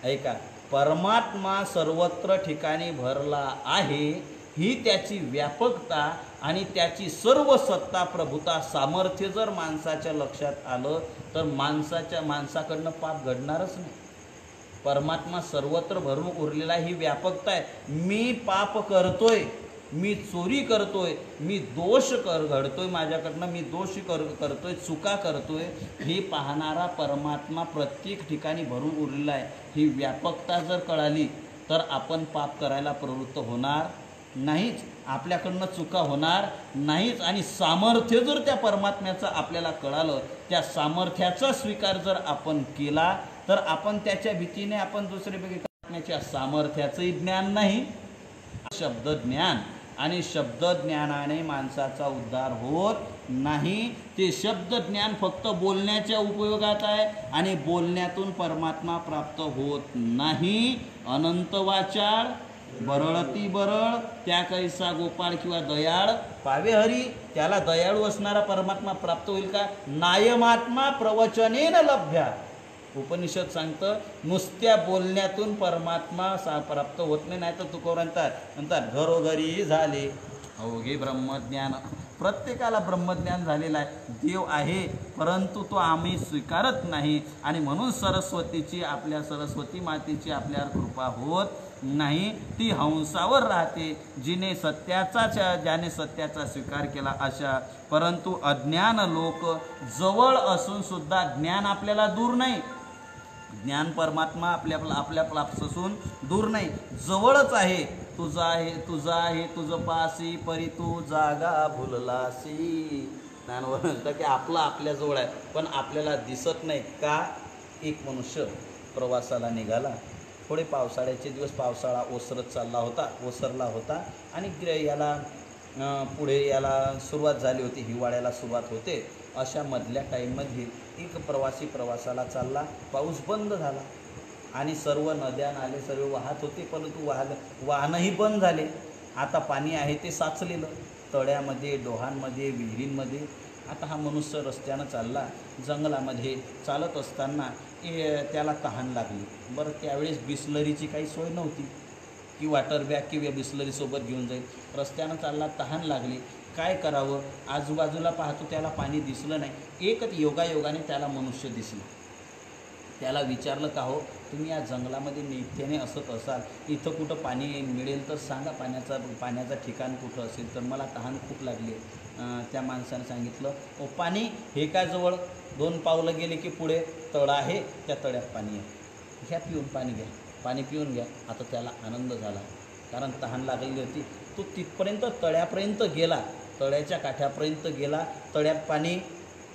Speaker 2: ऐका, परमात्मा सर्वत्र ठिकाणी भरला आहे ही त्याची व्यापकता आणि त्याची सर्व सत्ता, प्रभुता, सामर्थ्य जर माणसाच्या लक्षात आलं तर माणसाकडनं पाप घडणारच नाही. परमात्मा सर्वत्र भरून उरलेला ही व्यापकता आहे. मी पाप करतोय, मी चोरी करतोय, मी दोष घडतोय माझ्याकडनं, मी दोष करतोय, चुका करतोय, हे पाहणारा परमात्मा प्रत्येक ठिकाणी भरून उरलेला आहे. ही व्यापकता जर कळाली तर आपण पाप करायला प्रवृत्त होणार नाहीच, आपल्याकडनं चुका होणार नाहीच. आणि सामर्थ्य जर त्या परमात्म्याचं आपल्याला कळालं, त्या सामर्थ्याचा स्वीकार जर आपण केला तर आपण त्याच्या भीतीने आपण दुसरे परमात्म्याच्या सामर्थ्याचंही ज्ञान नाही, शब्दज्ञान, आणि शब्दज्ञानाने माणसाचा उद्धार होत नाही. ते शब्दज्ञान फक्त बोलण्याच्या उपयोगात आहे आणि बोलण्यातून परमात्मा प्राप्त होत नाही. अनंत वाचाळ बरळती बरळ त्या कैसा गोपाळ किंवा दयाळ पावे हरी. त्याला दयाळू असणारा परमात्मा प्राप्त होईल का? नायमात्मा प्रवचनेन लभ्या. उपनिषद सांगतं नुसत्या बोलण्यातून परमात्मा प्राप्त होत नाही. तर तुकोर म्हणतात घरोघरी झाले अवघे ब्रह्मज्ञान. प्रत्येकाला ब्रह्मज्ञान झालेला आहे, देव आहे, परंतु तो आम्ही स्वीकारत नाही. आणि म्हणून आपल्या सरस्वती मातेची आपल्यावर कृपा होत नाही. ती हंसावर राहते ज्याने सत्याचा स्वीकार केला अशा. परंतु अज्ञान लोक जवळ असून सुद्धा ज्ञान आपल्याला दूर नाही. ज्ञान परमात्मा आपल्यापासून दूर नाही, जवळच आहे. तुझा आहे तुझं पासी, परी तू जागा भुललासी. ज्ञानवर म्हणतं की आपल्या जवळ आहे पण आपल्याला दिसत नाही का? एक मनुष्य प्रवासाला निघाला. थोडे पावसाळ्याचे दिवस, पावसाळा ओसरला होता आणि पुढे याला सुरुवात झाली होती, हिवाळ्याला सुरुवात होते. अशा मधल्या टाईममध्ये एक प्रवासी प्रवासाला चालला. पाऊस बंद झाला आणि सर्व नद्या नाले सर्व वाहत होते, परंतु वाहनही बंद झाले. आता पाणी आहे ते साचलेलं तळ्यामध्ये, डोहांमध्ये, विहिरींमध्ये. आता हा मनुष्य रस्त्यानं चालला, जंगलामध्ये चालत असताना त्याला तहान लागली. बरं, त्यावेळेस बिस्लरीची काही सोय नव्हती की वॉटर बॅग किंवा बिस्लरीसोबत घेऊन जाईल. रस्त्यानं चालला, तहान लागली, काय करावं? आजूबाजूला पाहतो त्याला पाणी दिसलं नाही. एकच योगायोगाने त्याला मनुष्य दिसला. त्याला विचारलं का हो तुम्ही या जंगलामध्ये नित्याने असत असाल, इथं कुठं पाणी मिळेल तर सांगा, पाण्याचं ठिकाण कुठं असेल तर, मला तहान खूप लागली. त्या माणसाने सांगितलं ओ पाणी हे काय जवळ 2 पावलं गेले की पुढे तळं आहे, त्या तळ्यात पाणी आहे, घ्या पिऊन पाणी घ्या. पाणी पिऊन घ्या. आता त्याला आनंद झाला कारण तहान लागलेली होती. तो तिथपर्यंत तळ्यापर्यंत गेला, तळ्याच्या काठ्यापर्यंत गेला. तळ्यात पाणी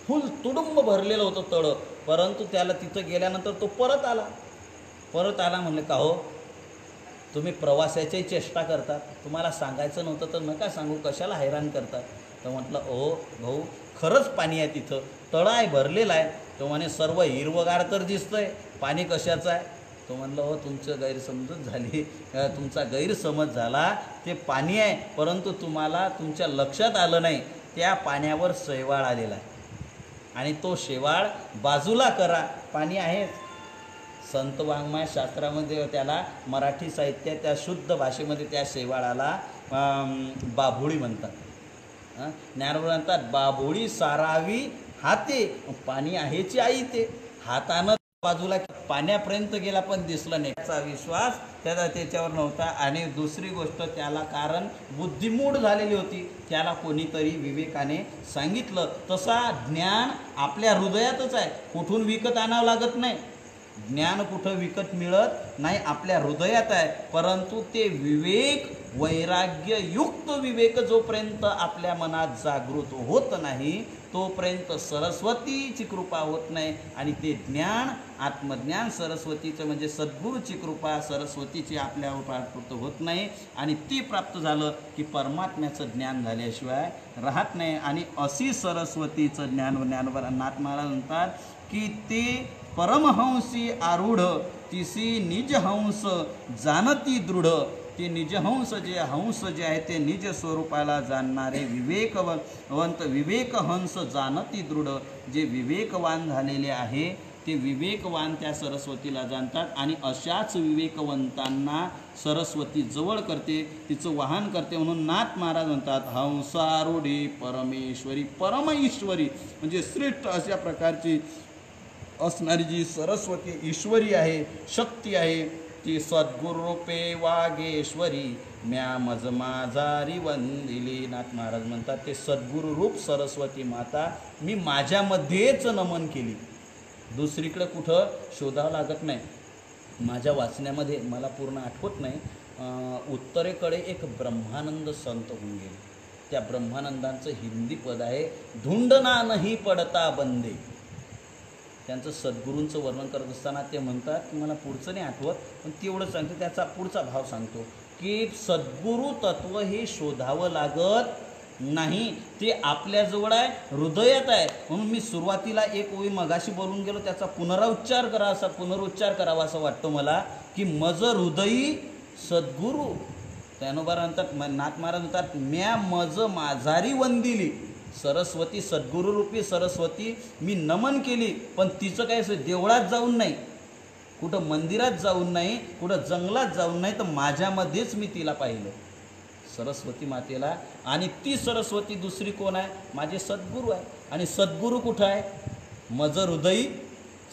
Speaker 2: फुल तुडुंब भरलेलं होतं तळं, परंतु त्याला तिथं गेल्यानंतर तो परत आला. म्हणलं का हो तुम्ही प्रवासाची चेष्टा करतात, तुम्हाला सांगायचं नव्हतं तर नका सांगू, कशाला हैराण करतात? तर म्हटलं ओ भाऊ खरंच पाणी आहे तिथं, तळं आहे, भरलेलं आहे. तो म्हणे सर्व हिरवगार तर दिसतंय, पाणी कशाचं आहे? तो म्हणलं हो तुमचा गैरसमज झाला. ते पाणी आहे परंतु तुमच्या लक्षात आलं नाही त्या पाण्यावर शैवाळ आलेला आहे आणि तो शेवाळ बाजूला करा. पाणी आहेच. संत वाङ्मय शास्त्रामध्ये त्याला मराठी साहित्यात त्या शुद्ध भाषेमध्ये त्या शेवाळाला बाभोळी म्हणतात. ज्ञानोबा म्हणतात बाभोळी सारावी हाते, पाणी आहेची आई ते हातानं बाजूला पाण्यापर्यंत गेला पण दिसलं नाही. त्याचा विश्वास त्याच्यावर नव्हता. आणि दुसरी गोष्ट त्याला कारण बुद्धिमूढ झालेली होती, त्याला कोणीतरी विवेकाने सांगितलं. तसा ज्ञान आपल्या हृदयातच आहे, कुठून विकत आणावं लागत नाही. ज्ञान कुठं विकत मिळत नाही, आपल्या हृदयात आहे. परंतु ते विवेक, वैराग्ययुक्त विवेक जोपर्यंत आपल्या मनात जागृत होत नाही तोपर्यंत सरस्वतीची कृपा होत नाही. आणि ते ज्ञान, आत्मज्ञान सरस्वतीचं म्हणजे सद्गुरूची कृपा सरस्वतीची आपल्यावर प्राप्त होत नाही. आणि ती प्राप्त झालं की परमात्म्याचं ज्ञान झाल्याशिवाय राहत नाही. आणि अशी सरस्वतीचं ज्ञानवर नाथ महाराज म्हणतात की ते परमहंसी आरूढ तिसी निज हंस जाणती दृढ. ते निजहंस हंस जे आहे ते निज स्वरूपाला जाणणारे विवेकवंत विवेकहंस जाणती दृढ. जे विवेकवान झालेले आहे ते विवेकवान त्या सरस्वतीला जाणतात आणि अशाच विवेकवंतांना सरस्वती जवळ करते, तिचं वाहन करते. म्हणून नाथ महाराज म्हणतात हंसारूढी परमेश्वरी. परम ईश्वरी म्हणजे श्रेष्ठ अशा प्रकारची असणारी जी सरस्वती ईश्वरी आहे, शक्ती आहे, ती सद्गुरूपे वागेश्वरी म्या मज माझारी वंदिली. नाथ महाराज म्हणतात ते सद्गुरू रूप सरस्वती माता मी माझ्यामध्येच नमन केली, दुसरीकडे कुठं शोधावं लागत नाही. माझ्या वाचण्यामध्ये मला पूर्ण आठवत नाही, उत्तरेकडे एक ब्रह्मानंद संत होऊन गेले. त्या ब्रह्मानंदांचं हिंदी पद आहे धुंडना नाही पडता बंदे. त्यांचं सद्गुरूंचं वर्णन करत असताना ते म्हणतात की मला पुढचं नाही आठवत, पण तेवढं सांगतो, त्याचा पुढचा भाव सांगतो की सद्गुरू तत्व हे शोधावं लागत नाही, ते आपल्याजवळ आहे, हृदयात आहे. म्हणून मी सुरुवातीला एक ओळी मगाशी बोलून गेलो, त्याचा पुनरुच्चार करावा असं वाटतं मला की मज हृदयी सद्गुरू. त्यानुसार म्हणतात नाथ महाराज म्हणतात म्या मज माझारी वंदिली. सरस्वती सद्गुरूरूपी सरस्वती मी नमन केली, पण तिचं काय देवळात जाऊन नाही, कुठं मंदिरात जाऊन नाही, कुठं जंगलात जाऊन नाही, तर माझ्यामध्येच मी तिला पाहिलं सरस्वती मातेला. आणि ती सरस्वती दुसरी कोण आहे? माझे सद्गुरू आहे. आणि सद्गुरू कुठं आहे? मज हृदयी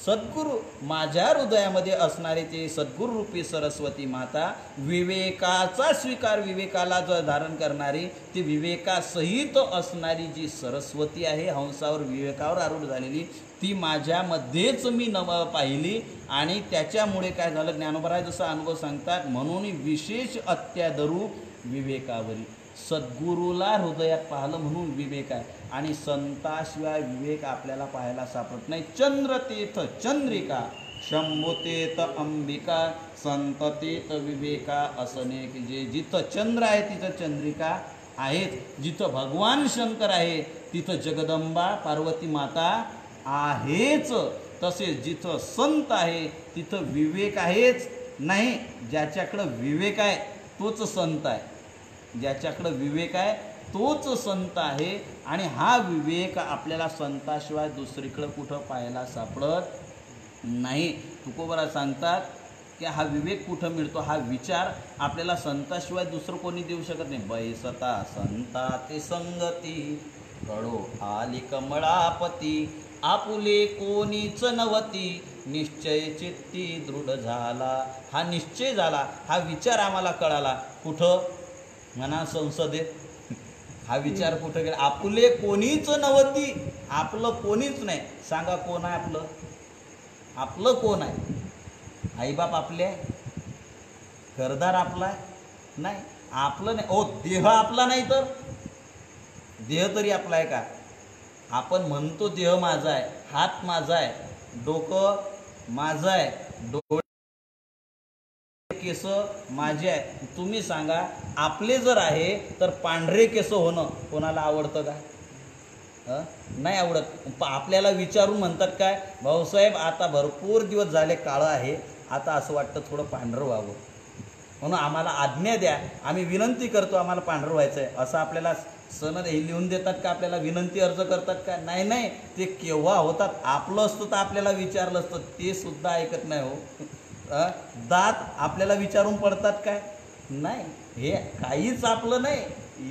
Speaker 2: सद्गुरू. माझ्या हृदयामध्ये असणारे ते सद्गुरूरूपी सरस्वती माता, विवेकाचा स्वीकार, विवेकाला जो धारण करणारी, ती विवेकासहित असणारी जी सरस्वती आहे, हंसावर विवेकावर आरूढ झालेली, ती माझ्यामध्येच मी पाहिली. आणि त्याच्यामुळे काय झालं, ज्ञानोबराय जसा अनुभव सांगतात, म्हणून विशेष अत्यादरू विवेकावरी. सद्गुरूला हृदयात पाहिलं म्हणून विवेक आहे, आणि संताशिवाय विवेक आपल्याला पाहायला सापडत नाही. चंद्रतेथ चंद्रिका शंभुतेत अंबिका संततेत विवेका असणे. की जे जिथं चंद्र आहे तिथं चंद्रिका आहेत, जिथं भगवान शंकर आहे तिथं जगदंबा पार्वती माता आहेच. तसेच जिथं संत आहे तिथं विवेक आहेच नाही. ज्याच्याकडं विवेक आहे तोच संत आहे, ज्याच्याकडं विवेक आहे तोच संत आहे. आणि हा विवेक आपल्याला संताशिवाय दुसरीकडं कुठं पाहायला सापडत नाही. तुकोबरा सांगतात की हा विवेक कुठं मिळतो, हा विचार आपल्याला संताशिवाय दुसरं कोणी देऊ शकत नाही. बैसता संता ते संगती कळो आली कमळापती आपुले कोणीच नवती निश्चय चित्ती दृढ झाला. हा निश्चय झाला, हा विचार आम्हाला कळाला. कुठं? म्हणा संसदेत. हा विचार कुठं गेला? आपुले कोणीच नवती, आपलं कोणीच नाही. सांगा कोण आहे आपलं? आपलं कोण आहे? आईबाप आपले आहे? घरदार आपला आहे? नाही, आपलं नाही. ओ देह आपला नाही तर देह तरी आपला आहे का? आपण म्हणतो देह माझा आहे, हात माझा आहे, डोकं माझं आहे, डोळे केस माझे आहे. तुम्ही सांगा, आपले जर आहे तर पांढरे केस होणं कोणाला आवडतं का? नाही आवडत. आपल्याला विचारून म्हणतात काय, भाऊसाहेब आता भरपूर दिवस झाले काळं आहे, आता असं वाटतं थोडं पांढरं व्हावं, म्हणून आम्हाला आज्ञा द्या, आम्ही विनंती करतो, आम्हाला पांढरं व्हायचं आहे. असं आपल्याला सनद हे लिहून देतात का? आपल्याला विनंती अर्ज करतात का? नाही नाही, ते केव्हा होतात? आपलं असतं तर आपल्याला विचारलं असतं, ते सुद्धा ऐकत नाही हो. दात आपल्याला विचारून पडतात काय? नाही. हे काहीच आपलं नाही,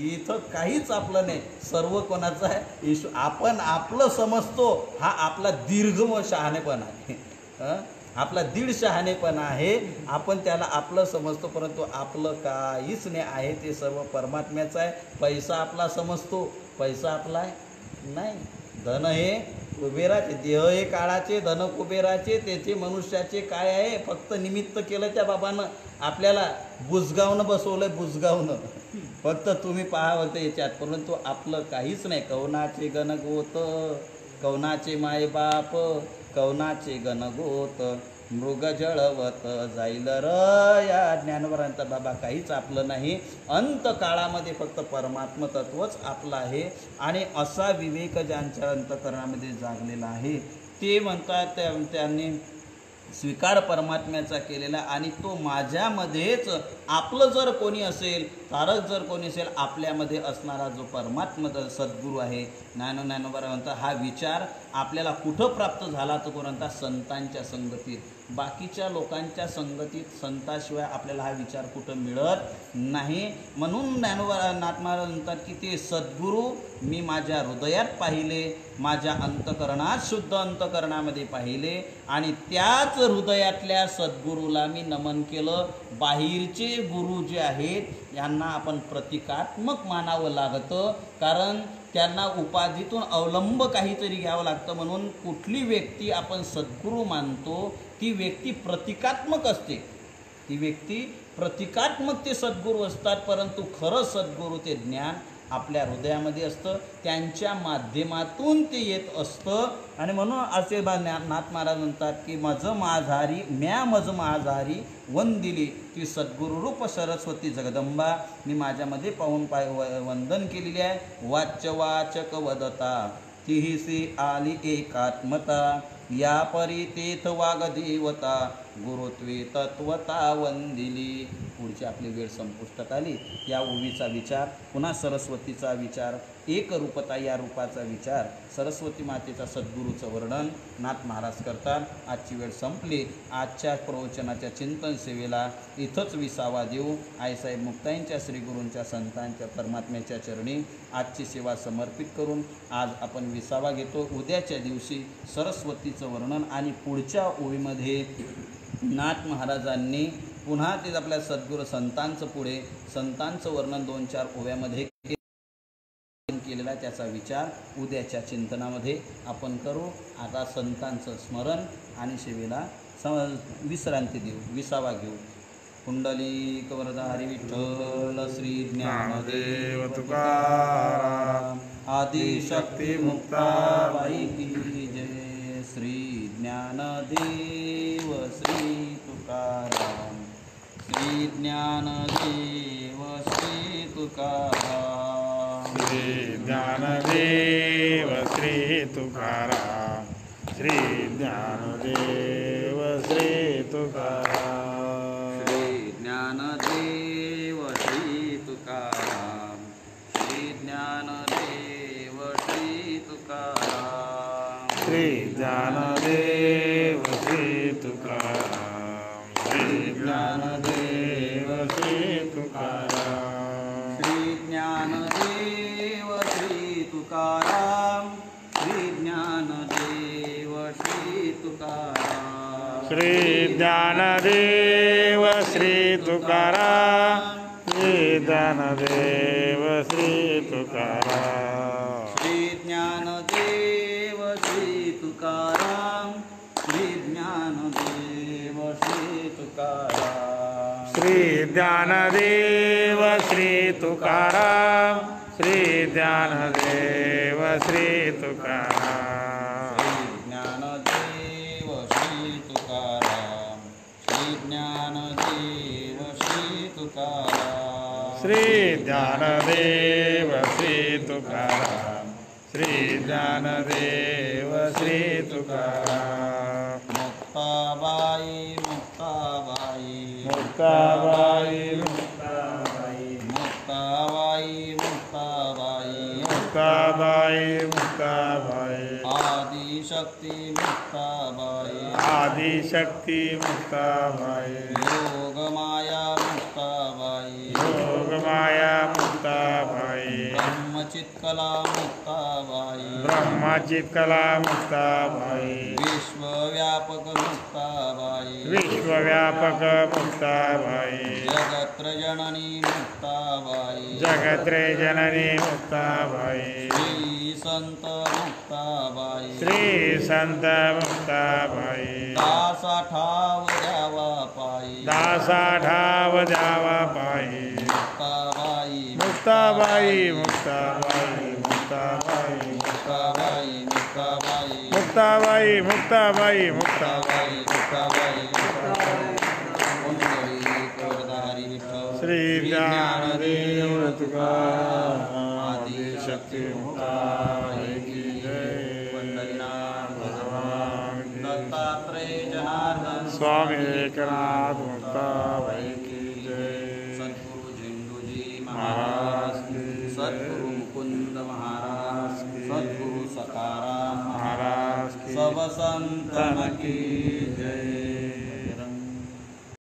Speaker 2: इथं काहीच आपलं नाही. सर्व कोणाचं आहे? आपण आपलं समजतो, हा आपला दीर्घ व शहाणेपणा आहे. आपला दीड शहाणेपणा आहे. आपण त्याला आपलं समजतो, परंतु आपलं काहीच नाही आहे, ते सर्व परमात्म्याचं आहे. पैसा आपला समजतो, पैसा आपला आहे नाही. धन हे कुबेराचे, देह हे काळाचे, धन कुबेराचे, त्याचे मनुष्याचे काय आहे? फक्त निमित्त केलं त्या बाबानं, आपल्याला बुजगावनं बसवलं, बुजगावनं. फक्त तुम्ही पहा होतं याच्यात, परंतु आपलं काहीच नाही. कवनाचे गणगोत, कवनाचे मायबाप, कवनाचे गणगोत, मृग जळवत जाईल र. या ज्ञानवरांचा बाबा काहीच आपलं नाही. अंत काळामध्ये फक्त परमात्म तत्वच आपलं आहे. आणि असा विवेक ज्यांच्या अंतकरणामध्ये जागलेला आहे ते म्हणतात, त्यांनी स्वीकार परमात्म्याचा केलेला आणि तो माझ्यामध्येच आपलं जर कोणी असेल, तारक जर कोणी असेल, आपल्यामध्ये असणारा जो परमात्मा सद्गुरू आहे, ज्ञानोबा म्हणतात हा विचार आपल्याला कुठं प्राप्त झाला तर कोणता संतांच्या संगतीत. बाकीच्या लोकांच्या संगतीत संताशिवाय आपल्याला हा विचार कुठं मिळत नाही. म्हणून नाथ महाराज म्हणतात की ते सद्गुरू मी माझ्या हृदयात पाहिले, माझ्या अंतकरणात शुद्ध अंतकरणामध्ये पाहिले आणि त्याच हृदयातल्या सद्गुरूला मी नमन केलं. बाहेरचे गुरु जे आहेत यांना आपण प्रतिकात्मक मानावं लागतं, कारण त्यांना उपाधीतून अवलंब काहीतरी घ्यावं लागतं. म्हणून कुठली व्यक्ती आपण सद्गुरू मानतो ती व्यक्ती प्रतिकात्मक असते, ती व्यक्ती प्रतिकात्मक ते सद्गुरू असतात. परंतु खरं सद्गुरू ते ज्ञान आपल्या हृदयामध्ये असतं, त्यांच्या माध्यमातून ते येत असतं. आणि म्हणून असे नाथ महाराज म्हणतात की मज माझारी वंदिली ती सद्गुरुरूप सरस्वती जगदंबा मी माझ्यामध्ये पाहून वंदन केलेली आहे. वाच्यवाचक वदता तिहिसी आली एकात्मता या परी तेथ वागदेवता गुरुत्वे तत्वता वंदिली. पुढची आपली वेळ संपुष्टात आली. या ओवीचा विचार, पुन्हा सरस्वतीचा विचार, एकरूपता या रूपाचा विचार, सरस्वती मातेचा सद्गुरूचं वर्णन नाथ महाराज करतात. आजची वेळ संपली. आजच्या प्रवचनाच्या चिंतन सेवेला इथंच विसावा देऊ. आईसाहेब मुक्ताईंच्या श्रीगुरूंच्या संतांच्या परमात्म्याच्या चरणी आजची सेवा समर्पित करून आज आपण विसावा घेतो. उद्याच्या दिवशी सरस्वतीचं वर्णन आणि पुढच्या ओवीमध्ये नाथ महाराजांनी पुन्हा तेच आपल्या सद्गुरू संतांचं पुढे संतांचं वर्णन 2-4 ओव्यामध्ये केलेला त्याचा विचार उद्याच्या चिंतनामध्ये आपण करू. आता संतांचं स्मरण आणि सेवेला विश्रांती देऊ, विसावा घेऊ. कुंडलिक वरदा हरी विठ्ठल श्री ज्ञानदेव तुकाराम आदिशक्ती मुक्ताबाई की जय. श्री ज्ञानदेव श्री तुकाराम, श्री ज्ञानदेव श्री तुकाराम,
Speaker 1: श्री ज्ञानदेव श्री तुकाराम, श्री ज्ञानदेव श्री तुकाराम,
Speaker 2: श्री ज्ञानदेव श्री तुकाराम, श्री ज्ञानदेव श्री तुकाराम,
Speaker 1: श्री ज्ञानदेव श्री तुकाराम, श्री ज्ञानदेव श्री तुकाराम,
Speaker 2: श्री ज्ञानदेव श्री तुकाराम, श्री ज्ञानदेव श्री तुकाराम,
Speaker 1: श्री ज्ञानदेव श्री तुकाराम, श्री ज्ञानदेव श्री तुकाराम,
Speaker 2: श्री ज्ञानदेव श्री तुकाराम, श्री ज्ञानदेव श्री तुकाराम,
Speaker 1: श्री ज्ञानदेव श्री तुकाराम, श्री ज्ञानदेव श्री तुकाराम,
Speaker 2: श्री ज्ञानदेव श्री तुकाराम, श्री ज्ञानदेव श्री तुकाराम,
Speaker 1: श्री ज्ञानदेव श्री तुकाराम,
Speaker 2: मुक्ताबाई मुक्ताबाई
Speaker 1: मुक्ताबाई
Speaker 2: मुक्ताबाई मुक्ताबाई मुक्ताबाई
Speaker 1: मुक्ताबाई मुक्ताबाई
Speaker 2: आदिशक्ती मुक्ताबाई
Speaker 1: आदिशक्ती मुक्ताबाई
Speaker 2: योगमाया मुक्ताबाई
Speaker 1: योगमाया मुक्ताबाई
Speaker 2: ब्रह्मचित्कला मुक्ताबाई
Speaker 1: ब्रह्मचित्कला मुक्ताबाई
Speaker 2: विश्वव्यापक मुक्ताबाई
Speaker 1: विश्वव्यापक मुक्ताबाई
Speaker 2: जगत्र जननी मुक्ताबाई
Speaker 1: जगत्रे जननी मुक्ताबाई
Speaker 2: श्री संत मुक्ताबाई
Speaker 1: श्री संत मुक्ताबाई
Speaker 2: दासा ठाव द्यावा पायी
Speaker 1: दासा ठाव द्यावा पायी
Speaker 2: मुक्ताबाई
Speaker 1: मुक्ताबाई मुक्ताबाई मुक्ताबाई
Speaker 2: मुक्ताबाई मुक्ताबाई
Speaker 1: मुक्ताबाई मुक्ताबाई
Speaker 2: मुक्ताबाई मुक्ताबाई कुंडलिक वरदा हरी विठ्ठल
Speaker 1: श्री ज्ञानदेव तुकाराम
Speaker 2: आदिशक्ती मुक्ताबाई की जय. पंढरीनाथ भगवान दत्तात्रेय जनार्दन
Speaker 1: स्वामी एकनाथ मुक्ताबाई की जय।
Speaker 2: सद्गुरु झेंडूजी
Speaker 1: महाराज
Speaker 2: महाराज
Speaker 1: की
Speaker 2: की, सद्गुरु मुकुंद महाराज की, सद्गुरु सकाराम
Speaker 1: महाराज की,
Speaker 2: सब संतन की जय।